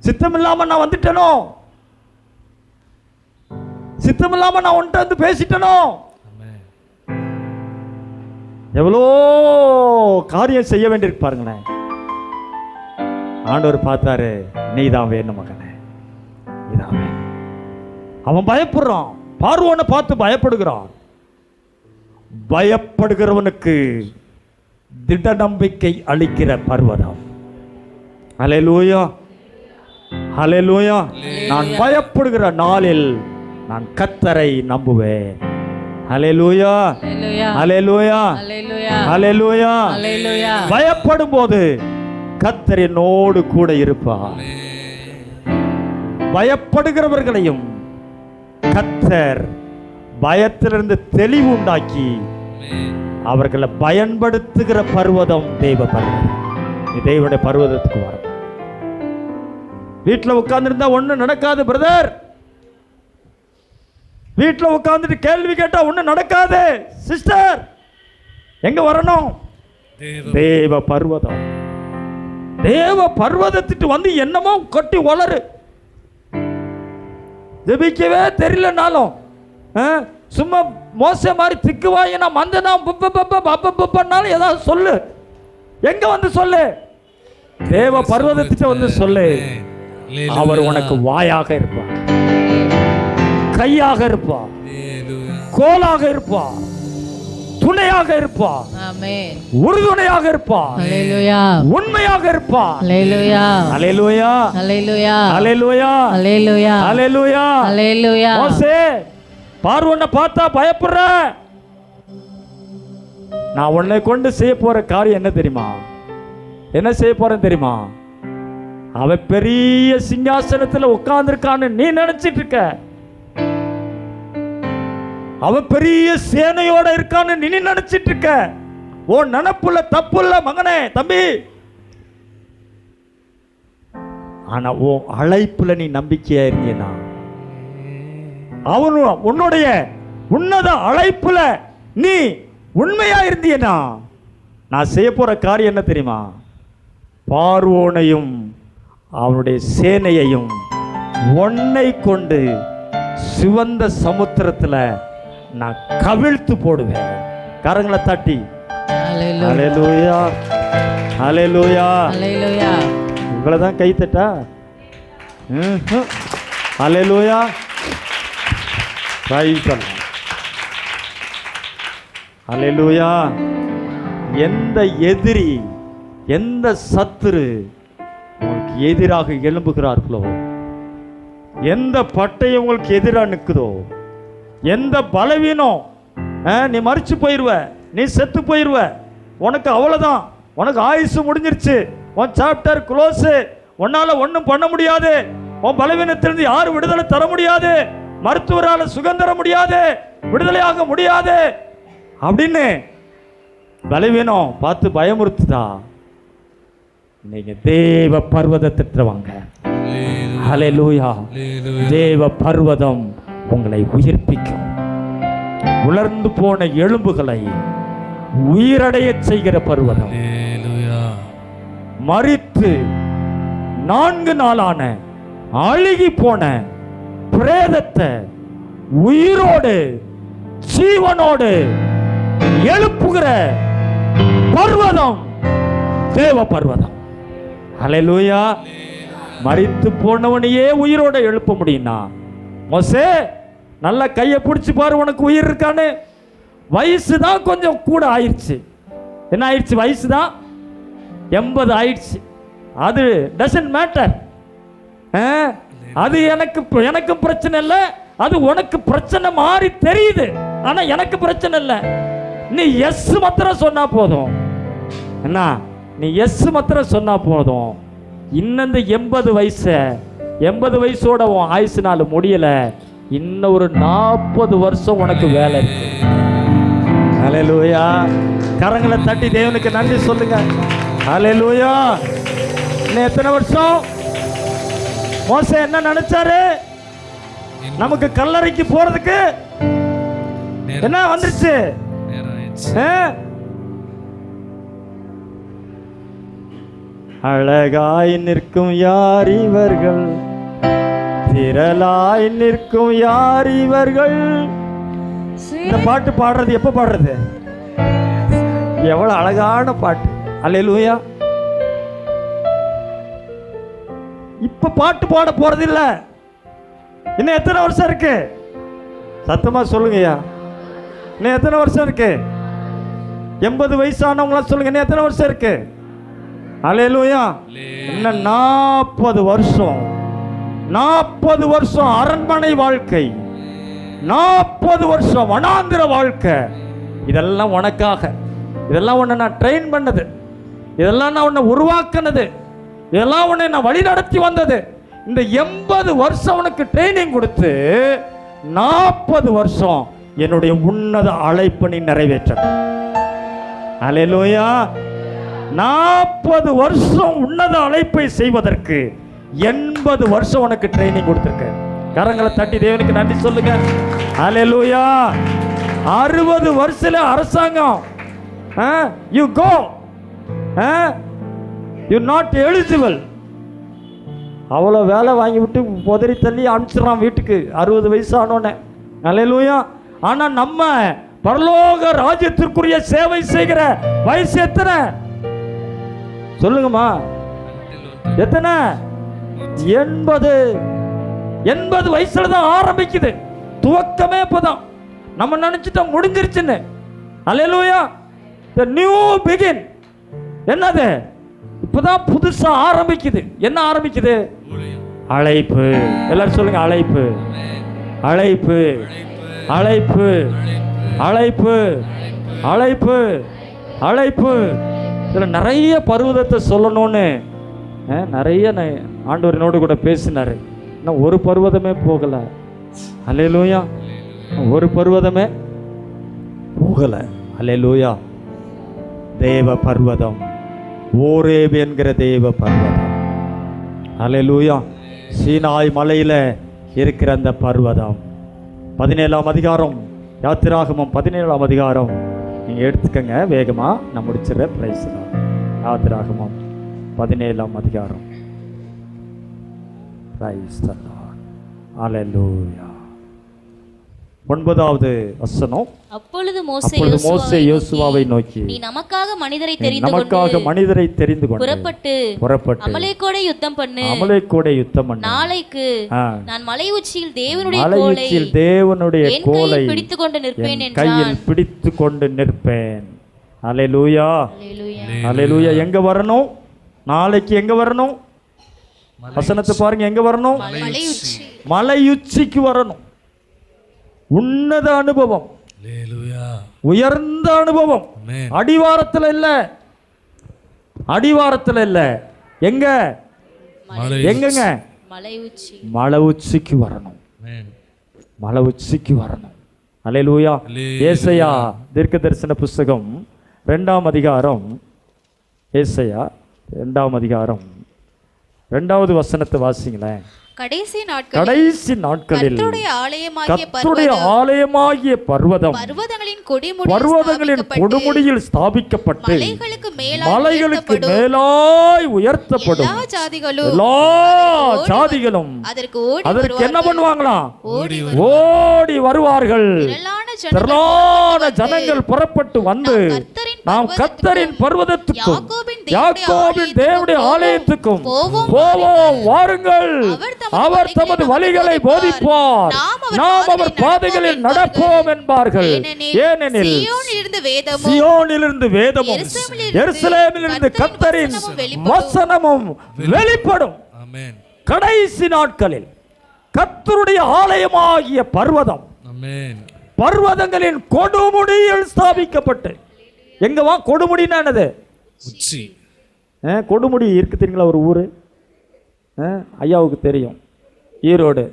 Speaker 1: சித்தம் இல்லாம நான் வந்துட்டேனோ? சித்தம் இல்லாம நான் உன்கிட்ட வந்து பேசிட்டேனோ? எவ்வளோ காரியம் செய்ய வேண்டியிருக்கு பாருங்களேன். ஆண்டவர் பார்த்தாரு, நீதான் வேணும் மகனே, நீதான் வேணும். அவன் பயப்படுறான், பார்வோனை பார்த்து பயப்படுகிறான். பயப்படுகிறவனுக்கு திட நம்பிக்கை அளிக்கிற பர்வதம். அல்லேலூயா, அல்லேலூயா. நான் பயப்படுகிற நாளில் நான் கர்த்தரை நம்புவேன். அல்லேலூயா, அல்லேலூயா, அல்லேலூயா. பயப்படும் போது கர்த்தர் என்னோடு கூட இருப்பார். பயப்படுகிறவர்களையும் கர்த்தர் பயத்திலிருந்து தெளிவு உண்டாக்கி அவர்களை பயன்படுத்துகிற பர்வதம் தெய்வ பர்வதம். தெய்வனுடைய பர்வதத்துக்கு வரும். வீட்டில் உட்கார்ந்துருந்தா ஒன்றும் நடக்காது பிரதர். வீட்டில் உட்கார்ந்துட்டு கேள்வி கேட்டா ஒன்றும் நடக்காது சிஸ்டர். எங்க வரணும்? தேவ பர்வதம். தேவ பர்வதத்துக்கு வந்து என்னமோ கொட்டி வளரு. ஜெபிக்கவே தெரியலனாலும் சும்மா மோச மாதிரி திக்கு வாங்கினா மந்தனா பண்ணாலும் ஏதாவது சொல்லு. எங்க வந்து சொல்லு? தேவ பர்வதத்திட்ட வந்து சொல்லு. அவர் உனக்கு வாயாக இருப்பார், கையாக இருப்பார், கோலாக இருப்பார், துணையாக இருப்பார், உறுதுணையாக இருப்பார், உண்மையாக இருப்பார். அல்லேலூயா, அல்லேலூயா, அல்லேலூயா, அல்லேலூயா, அல்லேலூயா, அல்லேலூயா. மோசே, பார்வோனை பார்த்தா பயப்படுற. நான் உன்னை கொண்டு செய்ய போற காரியம் என்ன தெரியுமா? என்ன செய்ய போறேன் தெரியுமா? அவன் பெரிய சிங்காசனத்துல உட்கார்ந்துருக்கான்னு நீ நினைச்சிட்டு இருக்க. அவன் பெரிய சேனையோட இருக்கான்னு நீ நினைச்சிட்டு இருக்க. ஓ நினப்புல தப்புள்ள மகனே, தம்பி. ஆனா ஓ அழைப்புல நீ நம்பிக்கையா இருந்தீனா, அவனு உன்னுடைய உன்னத அழைப்புல நீ உண்மையா இருந்தீனா, நான் செய்ய போற காரியம் என்ன தெரியுமா? பார்வோனையும் அவனுடைய சேனையையும் ஒன்னை கொண்டு சிவந்த சமுத்திரத்துல நான் கவிழ்த்து போடுவேன். கரங்களை தட்டி அல்லேலூயா, அல்லேலூயா, அல்லேலூயா. உங்களை தான் கை தட்டா? அல்லேலூயா. அல்லேலூயா. எந்த எதிரி, எந்த சத்துரு உங்களுக்கு எதிராக எழும்புகிறார்களோ, எந்த பட்டயம் உங்களுக்கு எதிராக நிற்குதோ, எந்த பலவீனம், நீ மறிச்சு போயிடுவ, நீ செத்து போயிடுவ, உனக்கு அவ்வளோதான், உனக்கு ஆயுசு முடிஞ்சிருச்சு, உன் சாப்டர் க்ளோஸு, உன்னால் ஒன்றும் பண்ண முடியாது, உன் பலவீனத்திலிருந்து யாரும் விடுதலை தர முடியாது, மருத்துவரால் சுகம் தர முடியாது, விடுதலையாக முடியாது அப்படின்னு பலவீனம் பார்த்து பயமுறுத்துதா, நீங்க தேவ பர்வதத்திட்ட வாங்க. ஹல்லேலூயா. தேவ பர்வதம் உங்களை உயிர்ப்பிக்கும். உலர்ந்து போன எலும்புகளை உயிரடைய செய்கிற பர்வதம். மரித்து 4 நாளான அழுகி போன பிரேதத்தை உயிரோடு ஜீவனோடு எழுப்புகிற பர்வதம் தேவ பர்வதம். ஹல்லேலூயா. மரித்து போனவனையே உயிரோட எழுப்ப முடியும்னா, மோசே நல்ல கையை பிடிச்சி பாரு உனக்கு உயிர் இருக்கான்னு. வயசு தான் கொஞ்சம் கூட ஆயிடுச்சு. என்ன ஆயிடுச்சு? வயசு தான் 80 ஆயிடுச்சு. அது டசன்ட் மேட்டர். அது எனக்கும் பிரச்சனை இல்லை, அது உனக்கு பிரச்சனை மாறி தெரியுது. ஆனா எனக்கு பிரச்சனை இல்லை. நீ எஸ் மாத்திரம் சொன்னா போதும். என்ன? நீ எஸ் மாத்திரம் சொன்னா போதும். இன்னும் 80 வயசோட உன் ஆயுசு நாள் முடியல. இன்னும் ஒரு 40 வருஷம் உனக்கு வேலை இருக்கு. ஹல்லேலூயா. கரங்களை தட்டி தேவனுக்கு நன்றி சொல்லுங்க. ஹல்லேலூயா. இன்னும் எத்தனை வருஷம்? மோசே என்ன நினைச்சாரு? நமக்கு கல்லறைக்கு போறதுக்கு என்ன வந்துருச்சு? அழகாய் நிற்கும் யார் இவர்கள், திரளாய் நிற்கும் யார் இவர்கள். இந்த பாட்டு பாடுறது எப்ப பாடுறது? எவ்வளவு அழகான பாட்டு. அல்லேலூயா. இப்ப பாட்டு பாட போறது இல்ல. இன்னும் எத்தனை வருஷம் இருக்கு? சத்தமா சொல்லுங்கய்யா. இன்னும் எத்தனை வருஷம் இருக்கு? 80 வயசானவங்களா சொல்லுங்க. இன்னும் எத்தனை வருஷம் இருக்கு? அல்லேலூயா. இன்னும் 40 வருஷம். 40 வருஷம் அரண்மனை வாழ்க்கை, 40 வருஷம் வனாந்திர வாழ்க்கை. இதெல்லாம் உனக்காக. இதெல்லாம் உன்னை நான் ட்ரெயின் பண்ணது, இதெல்லாம் நான் உன்னை உருவாக்குனது, இதெல்லாம் உன்னை நான் வழி நடத்தி வந்தது. இந்த 80 வருஷம் உனக்கு ட்ரைனிங் கொடுத்து 40 வருஷம் என்னுடைய உன்னத அழைப்பை நீ நிறைவேற்ற. அல்லேலூயா. 40 வருஷம் உன்னத அழைப்பை செய்வதற்கு 80 வருஷம் உனக்கு ட்ரைனிங் கொடுத்திருக்க. கரங்களை தட்டி தேவனுக்கு நன்றி சொல்லுங்க. அல்லேலூயா. 60 வருஷத்துல அரசாங்கம் you go, you not eligible. அவ்வளோ வேலை வாங்கி விட்டு உதறி தள்ளி அனுப்பிச்சிடறான் வீட்டுக்கு 60 வயசு ஆனோன்னு. அல்லேலூயா. ஆனால் நம்ம பரலோக ராஜ்யத்திற்குரிய சேவை செய்கிற வயசு எத்தனை சொல்லுங்கம்மா? எத்தனை? 80 வயசுல தான் ஆரம்பிக்குது. துவக்கமே இப்பதான். நம்ம நினைச்சிட்டோம் முடிஞ்சிருச்சுன்னு. அல்லேலூயா. the new begin. என்னது? இப்பதான் புதுசா ஆரம்பிக்குது. என்ன ஆரம்பிக்குது? அழைப்பு. எல்லாரும் சொல்லுங்க. அழைப்பு, அழைப்பு, அழைப்பு, அழைப்பு, அழைப்பு, அழைப்பு. இதில் நிறைய பருவதத்தை சொல்லணும்னு நிறைய ஆண்டவர் என்னோடு கூட பேசினார். இன்னும் ஒரு பருவதமே போகலை. அல்லேலூயா. ஒரு பருவதமே போகலை. அல்லேலூயா. தேவ பர்வதம், ஓரேப் என்கிற தேவ பர்வதம். அல்லேலூயா. சீனாய் மலையில் இருக்கிற அந்த பர்வதம். 17ஆம் அதிகாரம், யாத்திராகமம் 17ஆம் அதிகாரம் நீங்கள் எடுத்துக்கங்க. வேகமாக நான் முடிச்சிடறேன். பிரைஸ் யாத்திராகமம் 17ஆம் அதிகாரம். Praise the lord. அல்லேலூயா. 9வது வசனம்.
Speaker 2: அப்பொழுது மோசே யோசுவாவை நோக்கி, நீ நமக்காக மனிதரை தெரிந்து கொண்டு புறப்பட்டு அமலேக்கோடே யுத்தம் பண்ணு. நாளைக்கு நான் மலை உச்சியில் தேவனுடைய கோலை பிடித்துக்கொண்டு நிற்பேன் என்றான்.
Speaker 1: கையில் பிடித்துக்கொண்டு நிற்பேன். அல்லேலூயா. அல்லேலூயா. எங்க வரணும்? நாளைக்கு எங்க வரணும்? வசனத்தை பாருங்க. எங்க வரணும்? மலை உச்சிக்கு வரணும். உன்னத அனுபவம், உயர்ந்த அனுபவம். அடிவாரத்தில் இல்ல, அடிவாரத்தில் இல்ல. எங்க? எங்கங்க? மலை உச்சிக்கு வரணும். மலை உச்சிக்கு வரணும். அல்லேலூயா. ஏசாயா தீர்க்க தரிசன புஸ்தகம் 2ஆம் அதிகாரம், ஏசாயா 2ஆம் அதிகாரம் 2வது வசனத்தை வாசிங்களேன்.
Speaker 2: கடைசி
Speaker 1: நாட்களில் கர்த்தருடைய ஆலயமாகிய பர்வதம் பர்வதங்களின் கொடுமுடியில் ஸ்தாபிக்கப்பட்டு மலைகளுக்கு மேலாய் உயர்த்தப்படும். எல்லா ஜாதிகளும் அதற்கு என்ன பண்ணுவாங்களாம்? ஓடி வருவார்கள். திரளான ஜனங்கள் புறப்பட்டு வந்து நாம் கர்த்தரின் பர்வதத்துக்கும் யாக்கோபின் தேவனுடைய ஆலயத்துக்கும் போவோம், வாருங்கள். அவர் தமது வழிகளை போதிப்பார், நாம் அவர் பாதைகளில் நடப்போம் என்பார்கள். ஏனெனில் சீயோனிலிருந்து வேதமும் எருசலேமிலிருந்து கர்த்தரின் வசனமும் வெளிப்படும். கடைசி நாட்களில் கர்த்தருடைய ஆலயமாகிய பர்வதம் பர்வதங்களின் கொடுமுடியில் ஸ்தாபிக்கப்பட்டு. எங்கவா கொடுமுடினா என்னது?
Speaker 3: உச்சி.
Speaker 1: கொடுமுடி இருக்கு தெரியுங்களா? ஒரு ஊர் ஐயாவுக்கு தெரியும், ஈரோடு.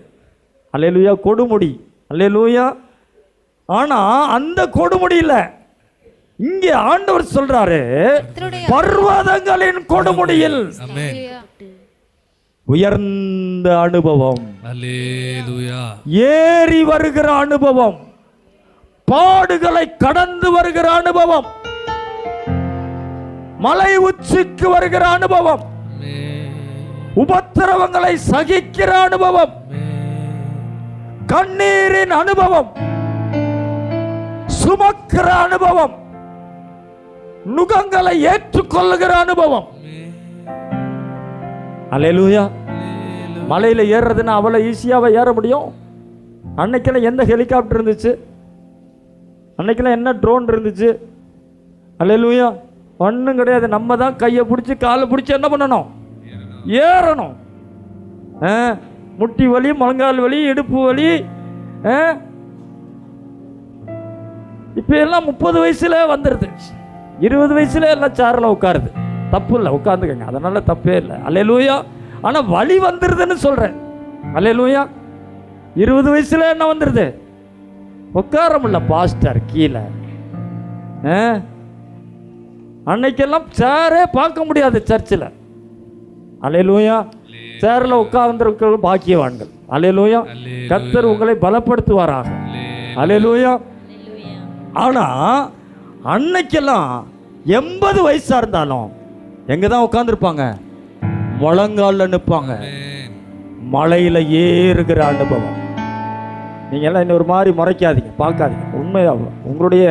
Speaker 1: அல்லேலூயா, கொடுமுடி. அல்லேலூயா. ஆனா அந்த கொடுமுடி இல்ல, இங்கே ஆண்டவர் சொல்றாரு பர்வதங்களின் கொடுமுடியில் உயர்ந்த அனுபவம், ஏறி வருகிற அனுபவம், பாடுகளை கடந்து வருகிற அனுபவம், மலை உச்சிக்கு வருகிற அனுபவம், உபத்திரவங்களை சகிக்கிற அனுபவம், கண்ணீரின் அனுபவம், சுமக்கிற அனுபவம், நுகங்களை ஏற்றுக்கொள்ளுகிற அனுபவம். அல்லேலூயா. மலையில ஏறுறதுன்னா அவ்வளவு ஈஸியாவா ஏற முடியும்? அன்னைக்கெல்லாம் எந்த ஹெலிகாப்டர் இருந்துச்சு? அன்னைக்கெல்லாம் என்ன ட்ரோன் இருந்துச்சு? அல்லேலூயா. ஒன்றும் கிடையாது. நம்ம தான் கையை பிடிச்சி காலை பிடிச்சி என்ன பண்ணணும்? ஏறணும். முட்டி வலி, முழங்கால் வலி, இடுப்பு வலி. இப்போ எல்லாம் 30 வயசுல வந்துடுது, 20 வயசுல எல்லாம் சேர்ல உட்காருது. தப்பு இல்லை, உட்காந்துக்கங்க, அதனால தப்பே இல்லை. அல்லேலூயா. ஆனால் வலி வந்துடுதுன்னு சொல்கிறேன். அல்லேலூயா. 20 வயசுல என்ன வந்துடுது? உட்கார முடியல பாஸ்டர் கீழே. அன்னைக்கெல்லாம் சேரே பார்க்க முடியாது சர்ச்சில். அல்லேலூயா. சேரில் உட்கார்ந்திருக்கிற பாக்கியவான்கள். அல்லேலூயா. கர்த்தர் உங்களை பலப்படுத்துவாராக. அல்லேலூயா. ஆனா அன்னைக்கெல்லாம் 80 வயசா இருந்தாலும் எங்க தான் உட்கார்ந்துருப்பாங்க? முழங்கால நிற்பாங்க. மலையில ஏறுகிற அனுபவம். நீங்க எல்லாம் இன்னொரு மாதிரி முறைக்காதீங்க, பார்க்காதீங்க. உண்மையாக உங்களுடைய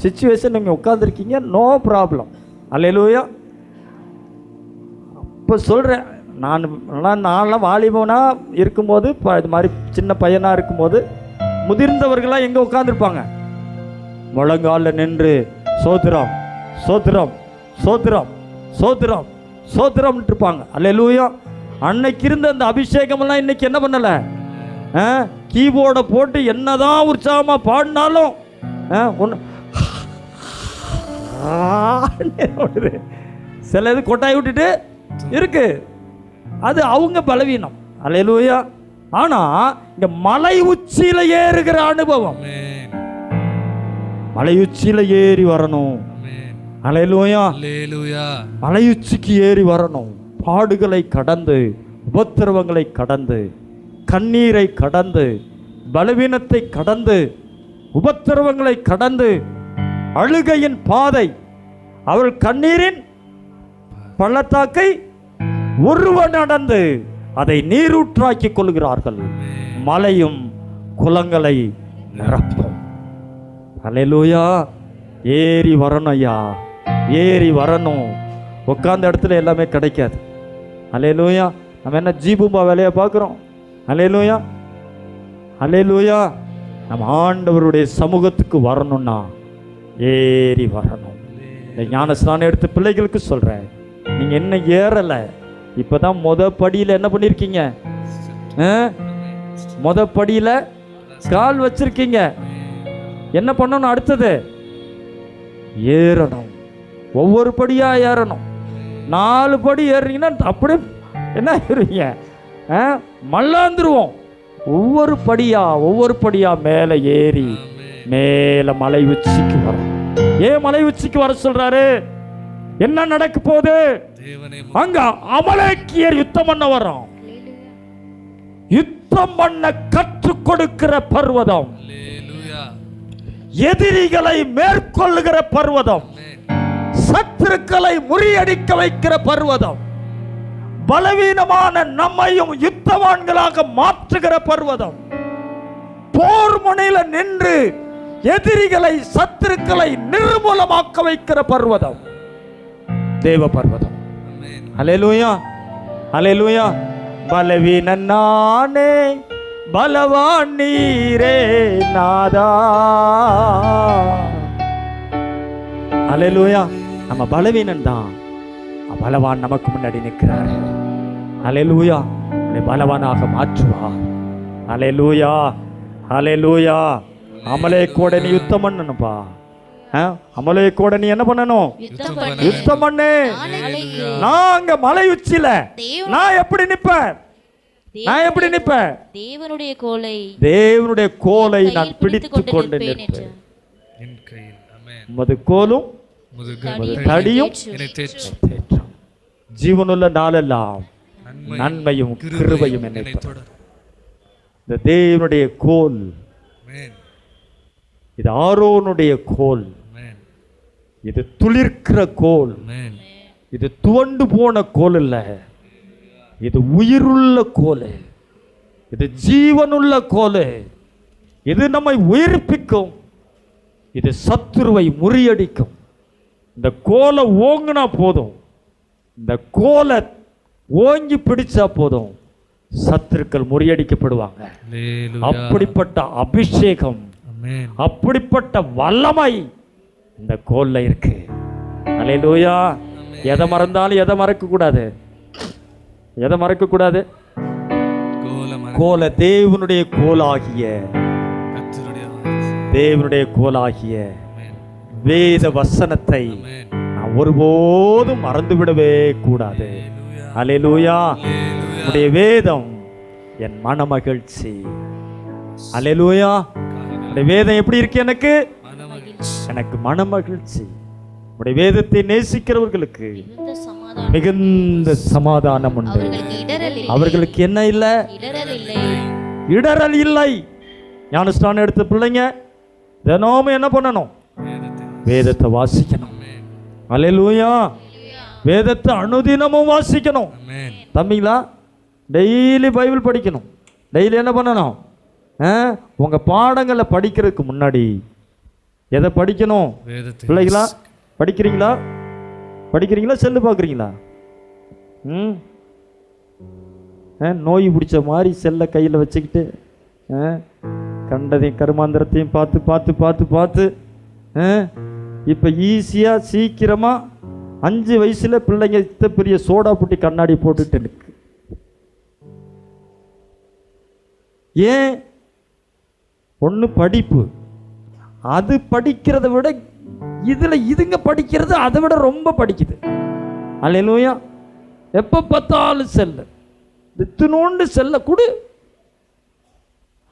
Speaker 1: சிச்சுவேஷன் நீங்கள் உட்காந்துருக்கீங்க, நோ ப்ராப்ளம். அல்லேலூயா. இப்போ சொல்கிறேன், நான்லாம் வாலிபனாக இருக்கும்போது, இது மாதிரி சின்ன பையனாக இருக்கும்போது முதிர்ந்தவர்களாக எங்கே உட்காந்துருப்பாங்க? முழங்காலில் நின்று சோத்திரம் சோத்திரம் சோத்திரம் சோத்திரம் சோத்திரம்னு இருப்பாங்க. அல்லேலூயா. அன்னைக்கு இருந்த அந்த அபிஷேகமெல்லாம் இன்னைக்கு என்ன பண்ணலை? கீபோர்டை போட்டு என்னதான் உற்சாகமாக பாடினாலும் சில இது கொட்டாய் விட்டுட்டு இருக்கு. அது அவங்க பலவீனம். அல்லேலூயா. ஆனா இந்த மலை உச்சியில ஏறுகிற அனுபவம், மலை உச்சியில ஏறி வரணும். அல்லேலூயா. மலை உச்சிக்கு ஏறி வரணும். பாடுகளை கடந்து, உபத்திரவங்களை கடந்து, கண்ணீரை கடந்து, பலவீனத்தை கடந்து, உபத்திரவங்களை கடந்து, அழுகையின் பாதை, அவள் கண்ணீரின் பள்ளத்தாக்கை ஒருவன் நடந்து அதை நீரூற்றாக்கி கொள்கிறார்கள். மலையும் குளங்களை நிரப்பும். அல்லேலூயா. ஏறி வரணும் ஐயா, ஏறி வரணும். உட்கார்ந்த இடத்துல எல்லாமே கிடைக்காது. அல்லேலூயா. நம்ம என்ன ஜீபூம்பா வேலையை பார்க்குறோம்? அல்லேலூயா. அல்லேலூயா. நம்ம ஆண்டவருடைய சமூகத்துக்கு வரணும்னா ஏறி வரணும். இந்த ஞானஸ்நானம் எடுத்து பிள்ளைகளுக்கு சொல்கிறேன், நீங்கள் என்ன ஏறலை, இப்போ தான் படியில் என்ன பண்ணியிருக்கீங்க? படியில் கால் வச்சிருக்கீங்க. என்ன பண்ணணும்? அடுத்தது ஏறணும். ஒவ்வொரு படியாக ஏறணும். 4 படி ஏறுறீங்கன்னா அப்படியே என்ன ஏறுவீங்க? மல்லாந்துருவோம். ஒவ்வொரு படியாக மேலே ஏறி மேலே மலை உச்சிக்கு வரும். ஏன் மலை உச்சிக்கு வர சொல்றாரு? என்ன நடக்க போகுது?
Speaker 3: தேவனே
Speaker 1: அங்க அமலேக்கியர் யுத்தம் பண்ண வரோம். யுத்தம் பண்ண கற்றுக் கொடுக்கிற பர்வதம்,
Speaker 3: ஹல்லேலூயா.
Speaker 1: எதிரிகளை மேற்கொள்ளுகிற பர்வதம், சத்துருக்களை முறியடிக்க வைக்கிற பர்வதம், பலவீனமான நம்மையும் யுத்தவான்களாக மாற்றுகிற பர்வதம், போர் முனையில நின்று எதிரிகளை சத்துருக்களை நிர்மூலமாக்க வைக்கிற பர்வதம் தேவ பர்வதம்.
Speaker 3: ஆமென்.
Speaker 1: ஹல்லேலூயா, ஹல்லேலூயா. பலவீனன் நானே, பலவான் நீரே நாதா. ஹல்லேலூயா. நம்ம பலவீனன் தான், பலவான் நமக்கு முன்னாடி நிற்கிறார். ஹல்லேலூயா. நம்மை பலவானாக மாற்றுவார். ஹல்லேலூயா, ஹல்லேலூயா. அமலேக்கோட நீ யுத்தம் பண்ணணும்பா. அமலேக்கோட நீ என்ன பண்ணணும்? யுத்தம் பண்ணு. நான் அங்க மலை உச்சியில நான் எப்படி நிப்பேன்? நான் எப்படி நிப்பேன்? தேவனுடைய கோலை நான் பிடித்துக் கொண்டு நிற்பேன்.
Speaker 3: என் கையில். ஆமென்.
Speaker 1: உமது கோலும்
Speaker 3: உமது
Speaker 1: தடியும்
Speaker 3: என்னை தேற்றும்.
Speaker 1: தேற்றும். ஜீவனுள்ள நாளெல்லாம் நன்மையும் கிருபையும் என்னை
Speaker 3: தொடரும்.
Speaker 1: இந்த தேவனுடைய கோல்,
Speaker 3: ஆமென்.
Speaker 1: இது ஆரோனுடைய கோல்,
Speaker 3: ஆமென்.
Speaker 1: இது துளிர்க்கிற கோல்,
Speaker 3: ஆமென்.
Speaker 1: இது துவண்டு போன கோல் இல்ல, இது உயிருள்ள கோல், இது ஜீவனுள்ள கோல், இது நம்மை உயிர்ப்பிக்கும், இது சத்துருவை முறியடிக்கும். இந்த கோலை ஓங்கினா போதும், இந்த கோலை ஓங்கி பிடிச்சா போதும், சத்துருக்கள் முறியடிக்கப்படுவாங்க.
Speaker 3: ஹல்லேலூயா.
Speaker 1: அப்படிப்பட்ட அபிஷேகம்,
Speaker 3: ஆமென்.
Speaker 1: அப்படிப்பட்ட வல்லமை இந்த கோல்ல இருக்கு. ஹல்லேலூயா. எதை மறந்தாலும் எதை மறக்க கூடாது? எதை மறக்க கூடாது? கோல தேவனுடைய கோலாகிய,
Speaker 3: கர்த்தருடைய
Speaker 1: தேவனுடைய கோலாகிய
Speaker 3: ஆமென்.
Speaker 1: வேத வசனத்தை
Speaker 3: ஆமென்.
Speaker 1: நான் ஒருபோதும் மறந்துவிடவே கூடாது. ஹல்லேலூயா. உடைய வேதம் என் மன மகிழ்ச்சி. ஹல்லேலூயா. உடைய வேதம் எப்படி இருக்கு? எனக்கு மன மகிழ்ச்சி. உடைய வேதத்தை நேசிக்கிறவர்களுக்கு மிகுந்த சமாதானம் உண்டு. அவர்களுக்கு என்ன இல்லை? இடரல் இல்லை. ஞானஸ்நானம் எடுத்த பிள்ளைங்க தினமும் என்ன பண்ணணும்? வேதத்தை வாசிக்கணும். ஹல்லேலூயா. வேதத்தை அனுதினமும் வாசிக்கணும்.
Speaker 3: ஆமென்.
Speaker 1: தம்பிங்களா, டெய்லி பைபிள் படிக்கணும். டெய்லி என்ன பண்ணணும்? உங்க பாடங்களை படிக்கிறதுக்கு முன்னாடி எதை படிக்கணும்?
Speaker 3: வேதத்தை
Speaker 1: பிள்ளைகளா, படிக்கிறீங்களா? படிக்கிறீங்களா? செல்லு பார்க்குறீங்களா? நோய் பிடிச்ச மாதிரி செல்லை கையில் வச்சுக்கிட்டு கண்டதையும் கருமாந்திரத்தையும் பார்த்து பார்த்து பார்த்து பார்த்து இப்போ ஈஸியாக சீக்கிரமாக 5 வயசுல பிள்ளைங்க இத்த பெரிய சோடா புட்டி கண்ணாடி போட்டுட்டு இருக்கு. ஏன்? ஒன்று படிப்பு, அது படிக்கிறத விட இதுங்க படிக்கிறது அதை விட ரொம்ப படிக்குது. அல்லேலூயா. எப்போ பார்த்தாலும் செல்ல, இத்தினோண்டு செல்ல கொடு,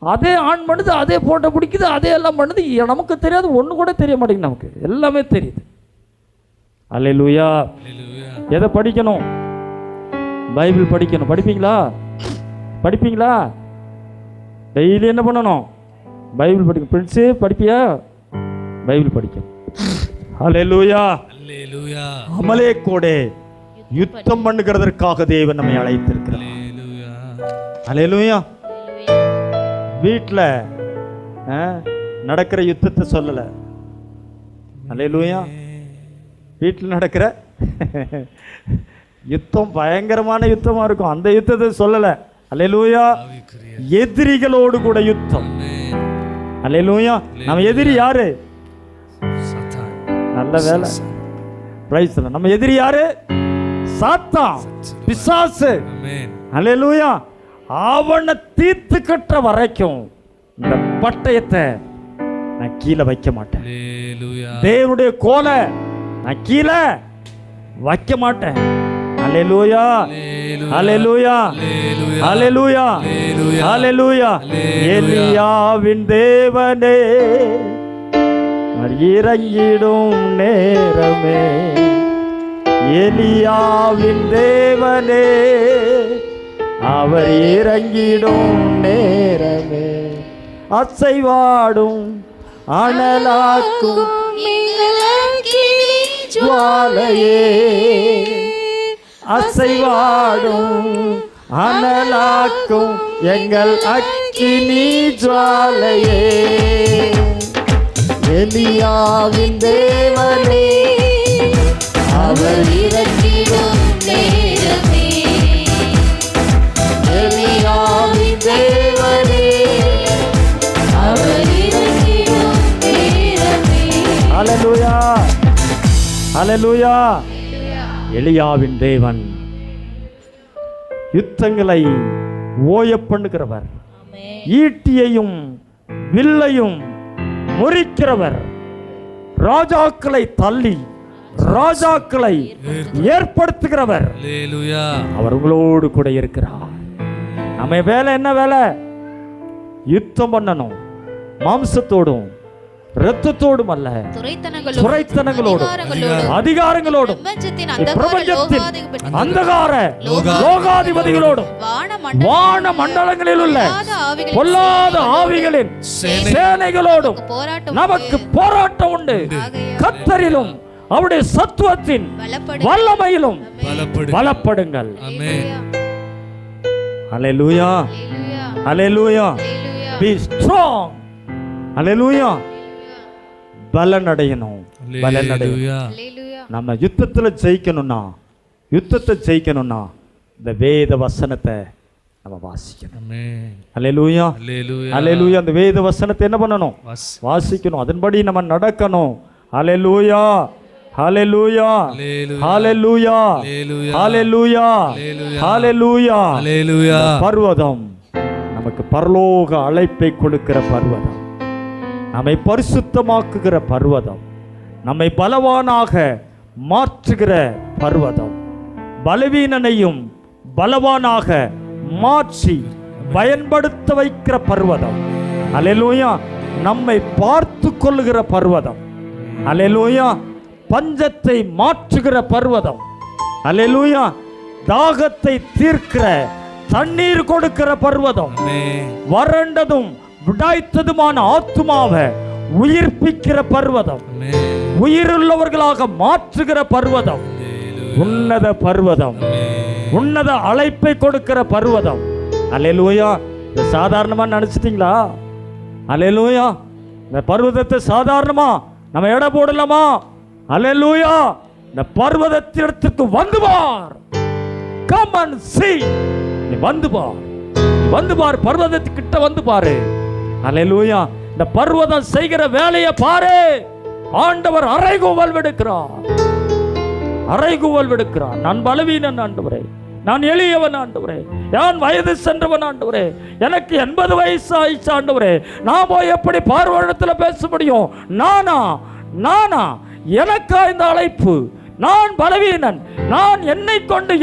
Speaker 1: அதே ஆன் பண்ணுது, அதே போட்டோ பிடிக்குது, அதே எல்லாம் பண்ணுது. நமக்கு தெரியாது, ஒன்று கூட தெரிய மாட்டேங்குது, நமக்கு எல்லாமே தெரியுது. அல்லேலூயா. எதை படிக்கணும்? பைபிள் படிக்கணும். படிப்பீங்களா? படிப்பீங்களா? டெய்லி என்ன பண்ணணும்? பைபிள் படிக்கணும். பிரின்ஸு படிப்பியா? பைபிள் படிக்கணும். அல்லேலூயா.
Speaker 3: அல்லேலூயா.
Speaker 1: அமலேக்கோடே யுத்தம் பண்ணுகிறதற்காக தேவன் நம்மை அழைத்திருக்கிறார். அல்லேலூயா. வீட்டில் நடக்கிற யுத்தத்தை சொல்லலை. அல்லேலூயா. வீட்டில் நடக்கிற யுத்தம் பயங்கரமான யுத்தமாக இருக்கும், அந்த யுத்தத்தை சொல்லலை. அல்லேலூயா. எதிரிகளோடு கூட யுத்தம். அல்லேலூயா. நம்ம எதிரி யாரு? நல்ல வேலை. பிரைஸ். நம்ம எதிரி யாரு? சாத்தான், பிசாசு. அல்லேலூயா. அவனை தீர்த்து கட்டுற வரைக்கும் இந்த பட்டயத்தை நான் கீழே வைக்க மாட்டேன். தேவனுடைய கோலை நான் கீழே வைக்க மாட்டேன். அல்லேலூயா. அல்லேலூயா. அல்லேலூயா. அல்லேலூயா. எலியாவின் தேவனே அவர் இறங்கிடும் நேரமே, எலியாவின் தேவனே அவர் இறங்கிடும் நேரமே, அசைவாடும் அனலாக்கும் ஜுவாலையே, அசைவாடும் அனலாக்கும் எங்கள் அக்கினி ஜுவாலையே, எலியாவின் தேவனே அவர் இறங்கிடும் நேரமே, எலியாவின் தேவனே அவர் இறங்கிடும் நேரமே. ஹல்லேலூயா, ஹல்லேலூயா. எலியாவின் தேவன் யுத்தங்களை ஓய பண்ணுகிறவர், ஈட்டியையும் வில்லையும் முறிக்கிறவர், ராஜாக்களை தள்ளி ராஜாக்களை ஏற்படுத்துகிறவர். அவர் உங்களோடு கூட இருக்கிறார். நம்ம வேலை என்ன வேலை? யுத்தம் பண்ணணும், மாம்சத்தோடும் இரத்தத்தோடும் அல்ல, துரைத்தனங்களோடும் அதிகாரங்களோடும் பிரபஞ்சத்தின் அந்தகார லோகாதிபதிகளோடும் வான மண்டலங்களில் உள்ள பொல்லாத ஆவிகளின் சேனைகளோடும் நமக்கு போராட்டம் உண்டு. கர்த்தரிலும் அவருடைய சத்துவத்தின் வல்லமையிலும் பலப்படுங்கள். ஹல்லேலூயா, ஹல்லேலூயா. Be strong. ஹல்லேலூயா. பலன் அடையணும், பலன் அடையணும். நம்ம யுத்தத்துல ஜெயிக்கணும்னா இந்த வேத வசனத்தை நம்ம வாசிக்கணும். ஹல்லேலூயா, ஹல்லேலூயா. அந்த வேத வசனத்தை என்ன பண்ணணும்? வாசிக்கணும், அதன்படி நம்ம நடக்கணும். ஹல்லேலூயா, ஹல்லேலூயா, ஹல்லேலூயா, ஹல்லேலூயா, ஹல்லேலூயா. பர்வதம் நமக்கு பரலோக அழைப்பை கொடுக்கிற பர்வதம், நம்மை பரிசுத்தமாக்குகிற பர்வதம், நம்மை பலவானாக மாற்றுகிற பர்வதம், பலவீனனையும் பலவானாக மாற்றி பயன்படுத்த வைக்கிற பர்வதம். அல்லேலூயா. நம்மை பார்த்து கொள்ளுகிற பர்வதம். அல்லேலூயா. பஞ்சத்தை மாற்றுகிற பர்வதம். அல்லேலூயா. தாகத்தை தீர்க்கிற தண்ணீர் கொடுக்கிற பர்வதம். வறண்டதும் விடாய்த்ததுமான ஆத்துமாவை உயிர்ப்பிக்கிற பர்வதம், உயிருள்ளவர்களாக மாற்றுகிற பர்வதம், உன்னத பர்வதம், உன்னத அழைப்பை கொடுக்கிற பர்வதம். அல்லேலூயா. இது சாதாரணமா நினைச்சிட்டீங்களா? அல்லேலூயா. இந்த பர்வதத்தை சாதாரணமா நம்ம எடை போடலாமா? அல்லேலூயா. இந்த பர்வதத்திடத்துக்கு வந்து பார். Come and see. நீ வந்து பார், வந்து பார், பர்வதத்துக்கிட்ட வந்து பாரு. அல்லேலூயா. இந்த பர்வதம் செய்கிற வேலையை பாரு. ஆண்டவர் அறைகூவல் விடுக்கிறார், அறைகூவல் விடுக்கிறார். நான் பலவீனன் ஆண்டவரே, நான் எளியவன் ஆண்டவரே, நான் வயது சென்றவன் ஆண்டவரே, எனக்கு 80 வயசு ஆயிடுச்சு ஆண்டவரே, நான் போய் எப்படி பார்வையிடத்தில் பேச முடியும்? நானா எனக்கா இந்த அழைப்பு? நான் பலவீனன், நான் என்னை கொண்டு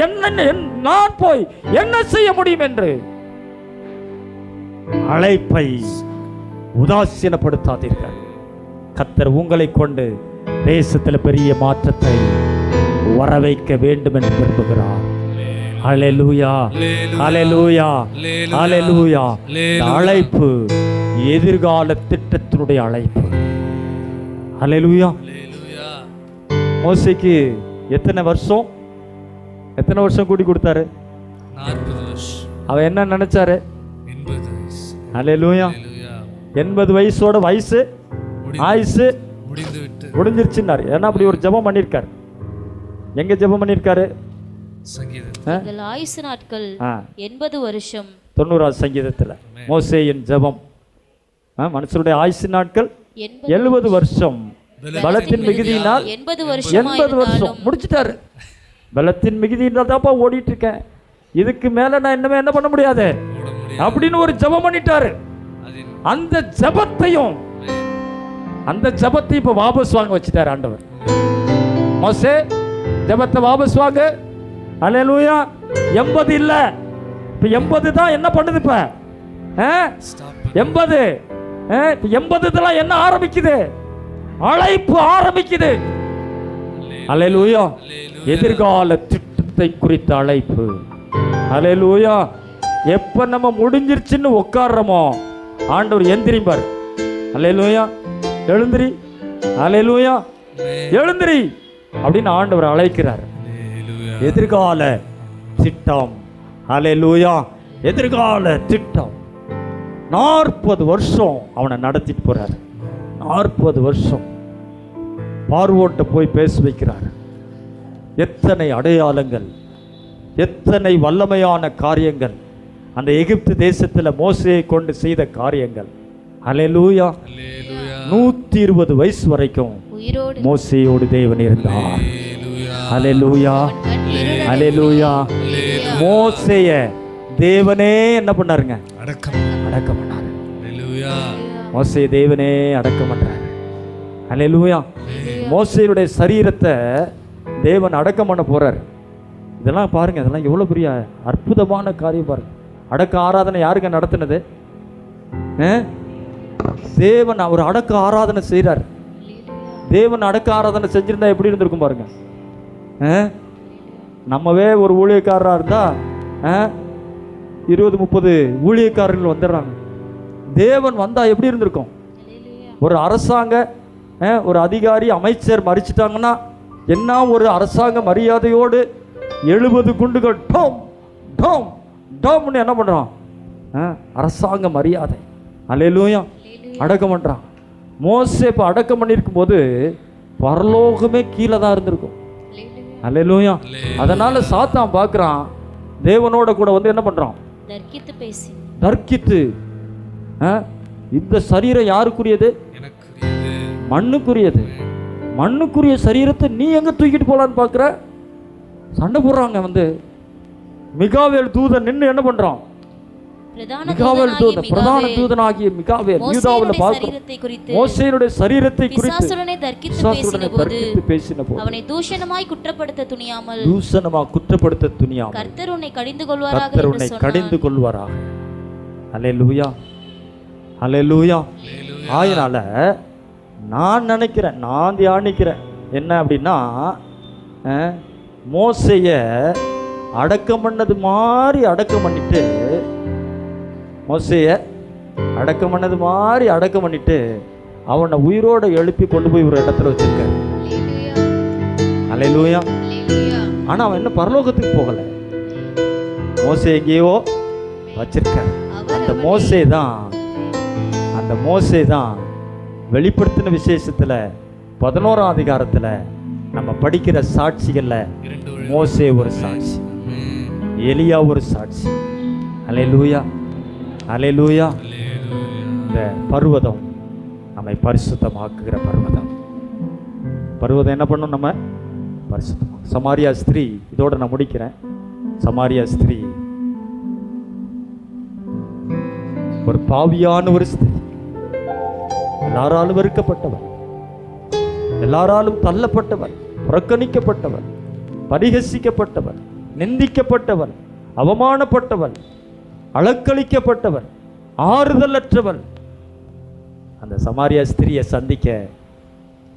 Speaker 1: நான் போய் என்ன செய்ய முடியும் என்று அழைப்பை உதாசீனப்படுத்தாதீர்கள். கர்த்தர் உங்களை கொண்டு தேசத்தில் பெரிய மாற்றத்தை வர வைக்க வேண்டும் என்று விரும்புகிறார். ஹல்லேலூயா, ஹல்லேலூயா, ஹல்லேலூயா. அழைப்பு எதிர்கால திட்டத்தினுடைய அழைப்பு. ஹல்லேலூயா. மோசேக்கு எத்தனை வருஷம் கூடி கொடுத்தாரு?
Speaker 3: 40 வருஷம்.
Speaker 1: அவன் என்ன நினைச்சாரு?
Speaker 3: 80 வயசு.
Speaker 1: ஹல்லேலூயா. 80 வயசோட ஆயுசு முடிஞ்சிருச்சுன்னாரு. ஏன்னா அப்படி ஒரு ஜெபம் பண்ணியிருக்காரு. எங்க ஜெபம் பண்ணியிருக்காரு?
Speaker 2: எங்கள் ஆயுசு நாட்கள் 80 வருஷம்.
Speaker 1: 90ஆவது சங்கீதத்தில் மோசேயின் ஜெபம். மனுஷனுடைய ஆயுசு நாட்கள் 70 வருஷம். பலத்தின் மிகுதியினால் 80 வருஷம் முடிச்சிட்டாரு. பலத்தின் மிகுதியினால் தான்ப்பா ஓடிட்டு இருக்கேன், இதுக்கு மேல நான் இன்னமே என்ன பண்ண முடியாது அப்படின்னு ஒரு ஜெபம் பண்ணிட்டாரு. அந்த ஜெபத்தை இப்ப வாபஸ் வாங்க வச்சுட்டாரு ஆண்டவர். மோசே ஜெபத்தை வாபஸ் வாங்க. அல்லேலூயா. 80 இல்ல, இப்ப 80 தான் என்ன பண்ணுது? இப்ப 80 80 என்ன ஆரம்பிக்குது? அழைப்பு ஆரம்பிக்குது. அல்லேலூயா. எதிர்கால திட்டத்தை குறித்த அழைப்பு. அல்லேலூயா. எப்ப நம்ம முடிஞ்சிருச்சுன்னு உட்கார்றோமோ ஆண்டவர் எந்திரிப்பார். அல்லேலூயா. எழுந்திரி, அல்லேலூயா, எழுந்திரி அப்படின்னு ஆண்டவர் அழைக்கிறார். எதிர்கால திட்டம். அல்லேலூயா. எதிர்கால திட்டம். 40 வருஷம் அவனை நடத்திட்டு போறார். 40 வருஷம் பார்வோன்ட்ட போய் பேச வைக்கிறார். எத்தனை அடையாளங்கள், எத்தனை வல்லமையான காரியங்கள் அந்த எகிப்து தேசத்தில் மோசேயை கொண்டு செய்த காரியங்கள். அல்லேலூயா. 120 வயசு வரைக்கும் மோசேயோடு தேவன் இருந்தார். அல்லேலூயா. அல்லேலூயா. மோசேய தேவனே என்ன பண்ணாருங்க? அடக்கம் பண்ணாரு. மோசே தேவனே அடக்கம் பண்றாரு. அல்லேலூயா. மோசேயுடைய சரீரத்தை தேவன் அடக்கம் பண்ண போறார். இதெல்லாம் பாருங்க, இதெல்லாம் எவ்வளவு பெரிய அற்புதமான காரியம் பாருங்க. அடக்க ஆராதனை யாருங்க நடத்தினது? தேவன். அவர் அடக்க ஆராதனை செய்கிறார். தேவன் அடக்க ஆராதனை செஞ்சிருந்தா எப்படி இருந்திருக்கும் பாருங்க. நம்மவே ஒரு ஊழியக்காரராக இருந்தா 20-30 ஊழியக்காரர்கள் வந்துடுறாங்க. தேவன் வந்தா எப்படி இருந்திருக்கும்? ஒரு அரசாங்க ஒரு அதிகாரி அமைச்சர் மறிச்சிட்டாங்கன்னா என்ன ஒரு அரசாங்க மரியாதையோடு 70 குண்டுகள் டோம் டோம் டோம்னு என்ன பண்றான்? அரசாங்க மரியாதை. அல்லேலூயா. அடக்கம் பண்றான். மோசே இப்போ அடக்கம் பண்ணியிருக்கும் போது பரலோகமே கீழே தான் இருந்திருக்கும். அல்லேலூயா. அதனால சாத்தான் பார்க்குறான், தேவனோட கூட வந்து என்ன பண்றான்? தர்க்கித்து. இந்த சரீரம் யாருக்குரியது? மண்ணுக்குரியது. மண்ணுக்குரிய சரீரத்தை நீ எங்க தூக்கிட்டு போலான்னு பார்க்குற? சண்டை போடுறாங்க. வந்து மிகாவேல் தூதன் நின்று என்ன பண்றான்? பிரதான தூதனாகிய மிகாவேல் யூதாவில் பார்க்கிறோம். மோசேயுடைய சரீரத்தை குறித்து தர்க்கித்து பேசினபோது
Speaker 2: அவனை தூஷணமாய் குற்றப்படுத்த துணியாமல்
Speaker 1: கர்த்தர் உன்னை கடிந்து கொள்வாராக. அல்லேலூயா. அல்லேலூயா. ஆயினால நான் நினைக்கிறேன், நான் தியானிக்கிறேன் என்ன அப்படின்னா, மோசேய அடக்கம் பண்ணது மாதிரி அடக்கம் பண்ணிட்டு, மோசேய அடக்கம் பண்ணது மாதிரி அடக்கம் பண்ணிட்டு அவனை உயிரோட எழுப்பி கொண்டு போய் ஒரு இடத்துல வச்சிருக்காரு. அல்லேலூயா. ஆனா அவன் இன்னும் பரலோகத்துக்கு போகல. மோசே எங்கேயோ வச்சிருக்காரு. அந்த மோசே தான் வெளிப்படுத்தின விசேஷத்துல 11ஆம் அதிகாரத்துல நம்ம படிக்கிற சாட்சிகள்ல மோசே ஒரு சாட்சி, எலியா ஒரு சாட்சி. அல்லேலூயா. அல்லேலூயா. இந்த பர்வதம் நம்மை பரிசுத்தமாக்குகிற பர்வதம். பர்வதம் என்ன பண்ணும்? நம்ம பரிசுத்தம். சமாரியா ஸ்திரீ, இதோட நான் முடிக்கிறேன். சமாரியா ஸ்திரீ ஒரு பாவியான ஒரு ஸ்திரீ, எல்லாராலும் வெறுக்கப்பட்டவர், எல்லாராலும் தள்ளப்பட்டவர், புறக்கணிக்கப்பட்டவர், பரிகசிக்கப்பட்டவர், நிந்திக்கப்பட்டவர், அவமானப்பட்டவர், அலக்களிக்கப்பட்டவர், ஆறுதலற்றவர். அந்த சமாரியா ஸ்திரியை சந்திக்க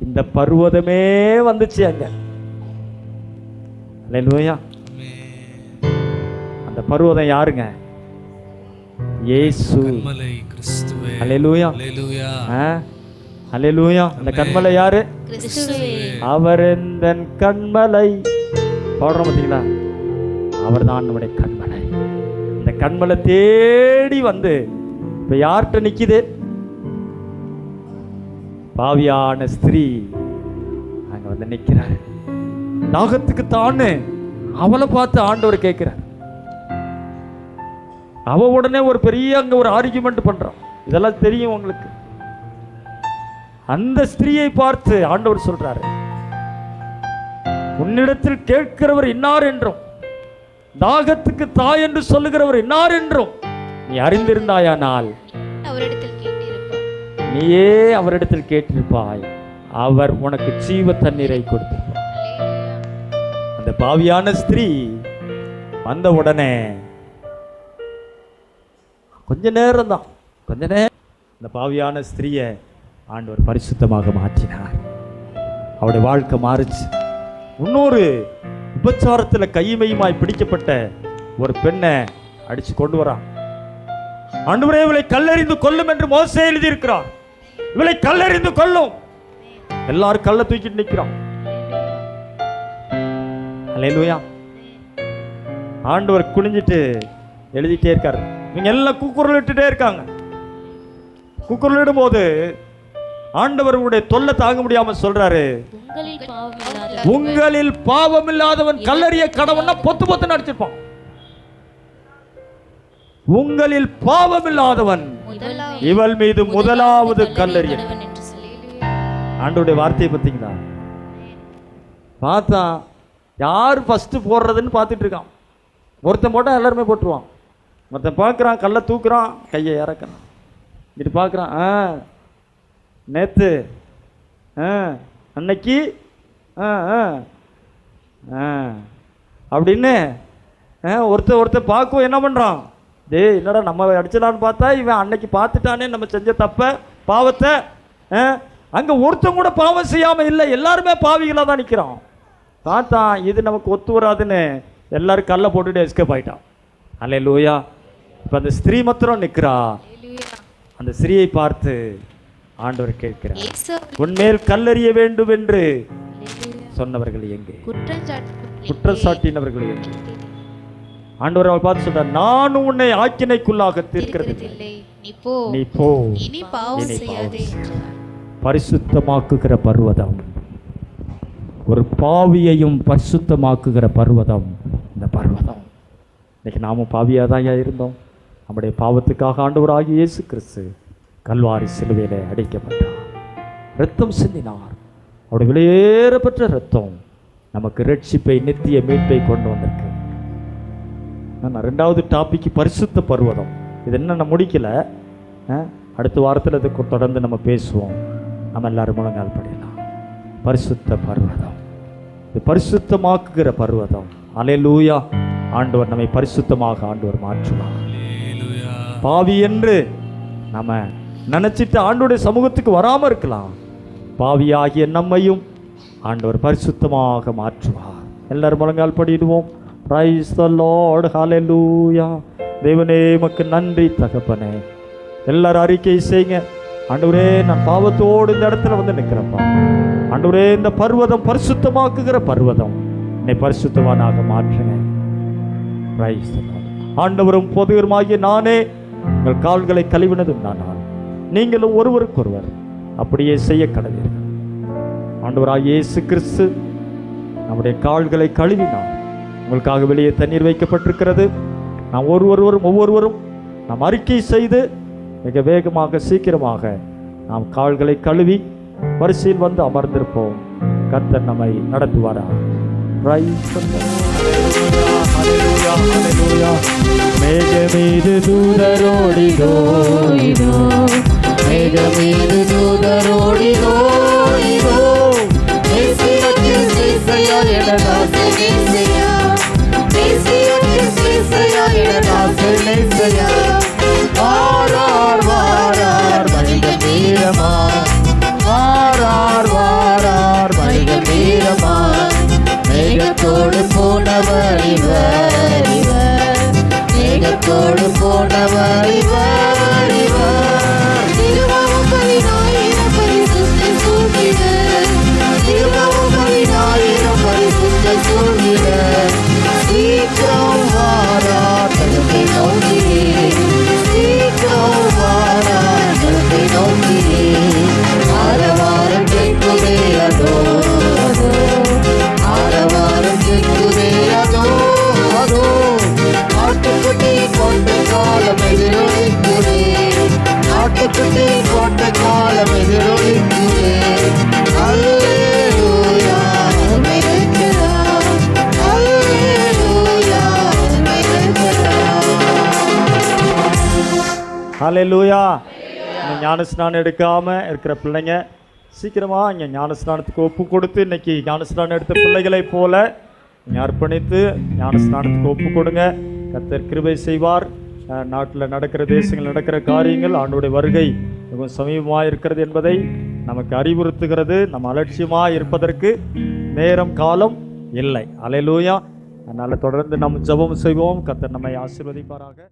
Speaker 1: இந்த பர்வதமே வந்துச்சு அங்க. அல்லேலூயா. அந்த பர்வதம் யாருங்க? இயேசு. அல்லேலூயா. அல்லேலூயா. அந்த கண்மலை யாரு? அவர் இந்த கண்மலை பாடுறோம் பார்த்தீங்களா? அவர் தான் நம்முடைய கண்மலை. இந்த கண்மலை தேடி வந்து இப்ப யார்கிட்ட நிக்குது? பாவியான ஸ்திரீ அங்க வந்து நிக்கிறார். தாகத்துக்கு தானே அவளை பார்த்து ஆண்டவர் கேட்கிறார். அவ உடனே ஒரு பெரிய அங்க ஒரு ஆர்கியூமெண்ட் பண்றான். இதெல்லாம் தெரியும் உங்களுக்கு. அந்த ஸ்திரீயை பார்த்து ஆண்டவர் சொல்றாரு, உன்னிடத்தில் கேட்கிறவர் இன்னார் என்றும் தாகத்துக்கு தாய் என்று சொல்லுகிறவர் இன்னார் என்றும் நீ அறிந்திருந்தாயானால் நீயே அவரிடத்தில் கேட்டிருப்பாய், அவர் உனக்கு ஜீவ தண்ணீரை கொடுத்திருப்பார். அந்த பாவியான ஸ்திரீ வந்த உடனே கொஞ்ச நேரம் தான், கொஞ்ச நேரம் இந்த பாவியான ஸ்திரீயை ஆண்டவர் பரிசுத்தமாக மாற்றினார். அவருடைய வாழ்க்கை மாறுச்சு. இன்னொரு விபச்சாரத்தில் கையுமையுமாய் பிடிக்கப்பட்ட ஒரு பெண்ணை அடிச்சு கொண்டு வரான். ஆண்டவரே, இவளை கல்லெறிந்து கொல்லும் என்று மோசே எழுதியிருக்கிறார். இவளை கல்லெறிந்து கொல்லும். எல்லாரும் கல்லை தூக்கிட்டு நிற்கிறான். அல்லேலூயா. ஆண்டவர் குனிஞ்சிட்டு எழுதிட்டே இருக்காரு. இவங்க எல்லாம் கூக்குரல் இட்டுட்டே இருக்காங்க. கூக்குரல் இடும்போது ஆண்டவருடைய தொல்லை தாங்க முடியாம சொல்றாரு, உங்களில் பாவம் இல்லாதவன் கல்லறிய கடவுள்னா பொத்து பொத்து நடிச்சிருப்பான். உங்களில் பாவம் இல்லாதவன் இவள் மீது முதலாவது கல்லறிய. ஆண்டவருடைய வார்த்தையை பார்த்தீங்களா? பார்த்தா யார் ஃபர்ஸ்ட் போடுறதுன்னு பார்த்துட்டு இருக்கான். ஒருத்தன் போட்டால் எல்லாருமே போட்டுருவான். ஒருத்தன் பார்க்குறான், கல்லை தூக்குறான், கையை இறக்குறான். இது பார்க்குறான், நேற்று அன்னைக்கு அப்படின்னு ஒருத்தர் பார்க்கும். என்ன பண்ணுறான்? டேய், என்னடா நம்ம அடிச்சலான்னு பார்த்தா இவன் அன்னைக்கு பார்த்துட்டானே நம்ம செஞ்ச தப்ப பாவத்தை. அங்கே ஒருத்தன் கூட பாவம் செய்யாமல் இல்லை, எல்லாருமே பாவிகளாக தான் நிற்கிறான். பார்த்தா இது நமக்கு ஒத்து வராதுன்னு எல்லாரும் கல்லை போட்டுட்டு எஸ்கேப் ஆயிட்டான். அல்லேலூயா. இப்போ அந்த ஸ்திரீ மாத்திரம் நிற்கிறா. அந்த ஸ்திரீயை பார்த்து ஆண்டவர் கேட்கிறார், உன்மேல் கல்லறிய வேண்டும் என்று சொன்னவர்கள் எங்கே? குற்றம் சாட்டினவர்கள் எங்கே? ஆண்டவர் அவள் பார்த்து சொல்றார், நானும் உன்னை ஆக்கினைக்குள்ளாக தீர்க்கிறது இல்லை, நீ போ, இனி பாவம் செய்யாதே. பரிசுத்தமாக்குகிற பர்வதம், ஒரு பாவியையும் பரிசுத்தமாக்குகிற பர்வதம் இந்த பர்வதம். இன்னைக்கு நாமும் பாவியாக தான் இருந்தோம். நம்முடைய பாவத்துக்காக ஆண்டவராகிய இயேசு கிறிஸ்து கல்வாரி சிலுவையிலே அடைக்கப்பட்டார், இரத்தம் சிந்தினார். அவருடைய விலையேறப்பட்ட இரத்தம் நமக்கு ரட்சிப்பை, நித்திய மீட்பை கொண்டு வந்திருக்கு. நான் ரெண்டாவது டாபிக் பரிசுத்த பர்வதம். இது என்ன நம்ம முடிக்கல, அடுத்த வாரத்தில் இதுக்கு தொடர்ந்து நம்ம பேசுவோம். நம்ம எல்லாரும் முழங்கால் படிக்கலாம். பரிசுத்த பர்வதம், இது பரிசுத்தமாக்குகிற பர்வதம். அல்லேலூயா. ஆண்டவர் நம்மை பரிசுத்தமாக ஆண்டவர் மாற்றுவார். பாவி என்று நம்ம நினைச்சிட்டு ஆண்டவருடைய சமூகத்துக்கு வராமல் இருக்கலாம். பாவியாகிய நம்மையும் ஆண்டவர் பரிசுத்தமாக மாற்றுவார். எல்லாரும் முழங்கால் படிடுவோம். Price the Lord. ஹல்லேலூயா. தேவனே உமக்கு நன்றி தகப்பனே. எல்லாரும் அறிக்கை செய்யுங்க. ஆண்டவரே, நான் பாவத்தோடு இந்த இடத்துல வந்து நிற்கிறப்பா. ஆண்டவரே, இந்த பர்வதம் பரிசுத்தமாக்குகிற பர்வதம், என்னை பரிசுத்தவானாக மாற்றுங்க. Price the Lord. ஆண்டவரும் போதகருமாகிய நானே உங்கள் கால்களை கழுவினதும் நானால், நீங்களும் ஒருவருக்கொருவர் அப்படியே செய்ய கடவீர்கள். ஆண்டவராகிய இயேசு கிறிஸ்து நம்முடைய கால்களை கழுவினார். உங்களுக்காக வெளியே தண்ணீர் வைக்கப்பட்டிருக்கிறது. நாம் ஒவ்வொருவரும் நாம் அறிக்கை செய்து மிக வேகமாக சீக்கிரமாக நாம் கால்களை கழுவி வரிசையில் வந்து அமர்ந்திருப்போம். கர்த்தர் நம்மை நடத்துவாராக. மேகமீது தூதரோடிதோ, மேகமீது தூதரோடிதோ, வாரார் வாரார் மனித வீரமா, வாரார் வாரார் மனித வீரமா, மேகத்தோடு போனவர் இவர், மேகத்தோடு போனவர் இவர், திருவாவூரினாயிரம் பரிசுத்த சூழ்நில, திருவாவூரினாயிரம் பரிசுத்த சூழ்நில, சீக்கிரம் வாரார் தனத்தை நோக்கியே, சீக்கிரம் வாரார் தனத்தை நோக்கியே, ஆரவாரம் கேட்குதே அதோ, ஆரவாரம் கேட்குதே அதோ, அதோ ஆட்டுக்குட்டி போட்ட காலம் எதிரொலிக்குதே, ஆட்டுக்குட்டி போட்ட காலம் எதிரொலிக்குதே. அல்லேலூயா, உம்மை வெறுக்கிறார், அல்லேலூயா, உம்மை வெறுக்கிறார். ஹல்லேலூயா. ஞான ஸ்நானம் எடுக்காம இருக்கிற பிள்ளைங்க சீக்கிரமா இங்கே ஞான ஸ்நானத்துக்கு ஒப்பு கொடுத்து, இன்னைக்கு ஞான ஸ்நானம் எடுத்த பிள்ளைகளை போல அர்ப்பணித்து ஞான ஸ்நானத்துக்கு ஒப்பு கொடுங்க. கர்த்தர் கிருபை செய்வார். நாட்டில் நடக்கிற, தேசங்கள் நடக்கிற காரியங்கள், ஆண்டவருடைய வருகை மிகவும் சமீபமாக இருக்கிறது என்பதை நமக்கு அறிவுறுத்துகிறது. நம்ம அலட்சியமாக இருப்பதற்கு நேரம் காலம் இல்லை. அல்லேலூயா. அதனால் தொடர்ந்து நாம் ஜெபம் செய்வோம். கர்த்தர் நம்மை ஆசீர்வதிப்பாராக.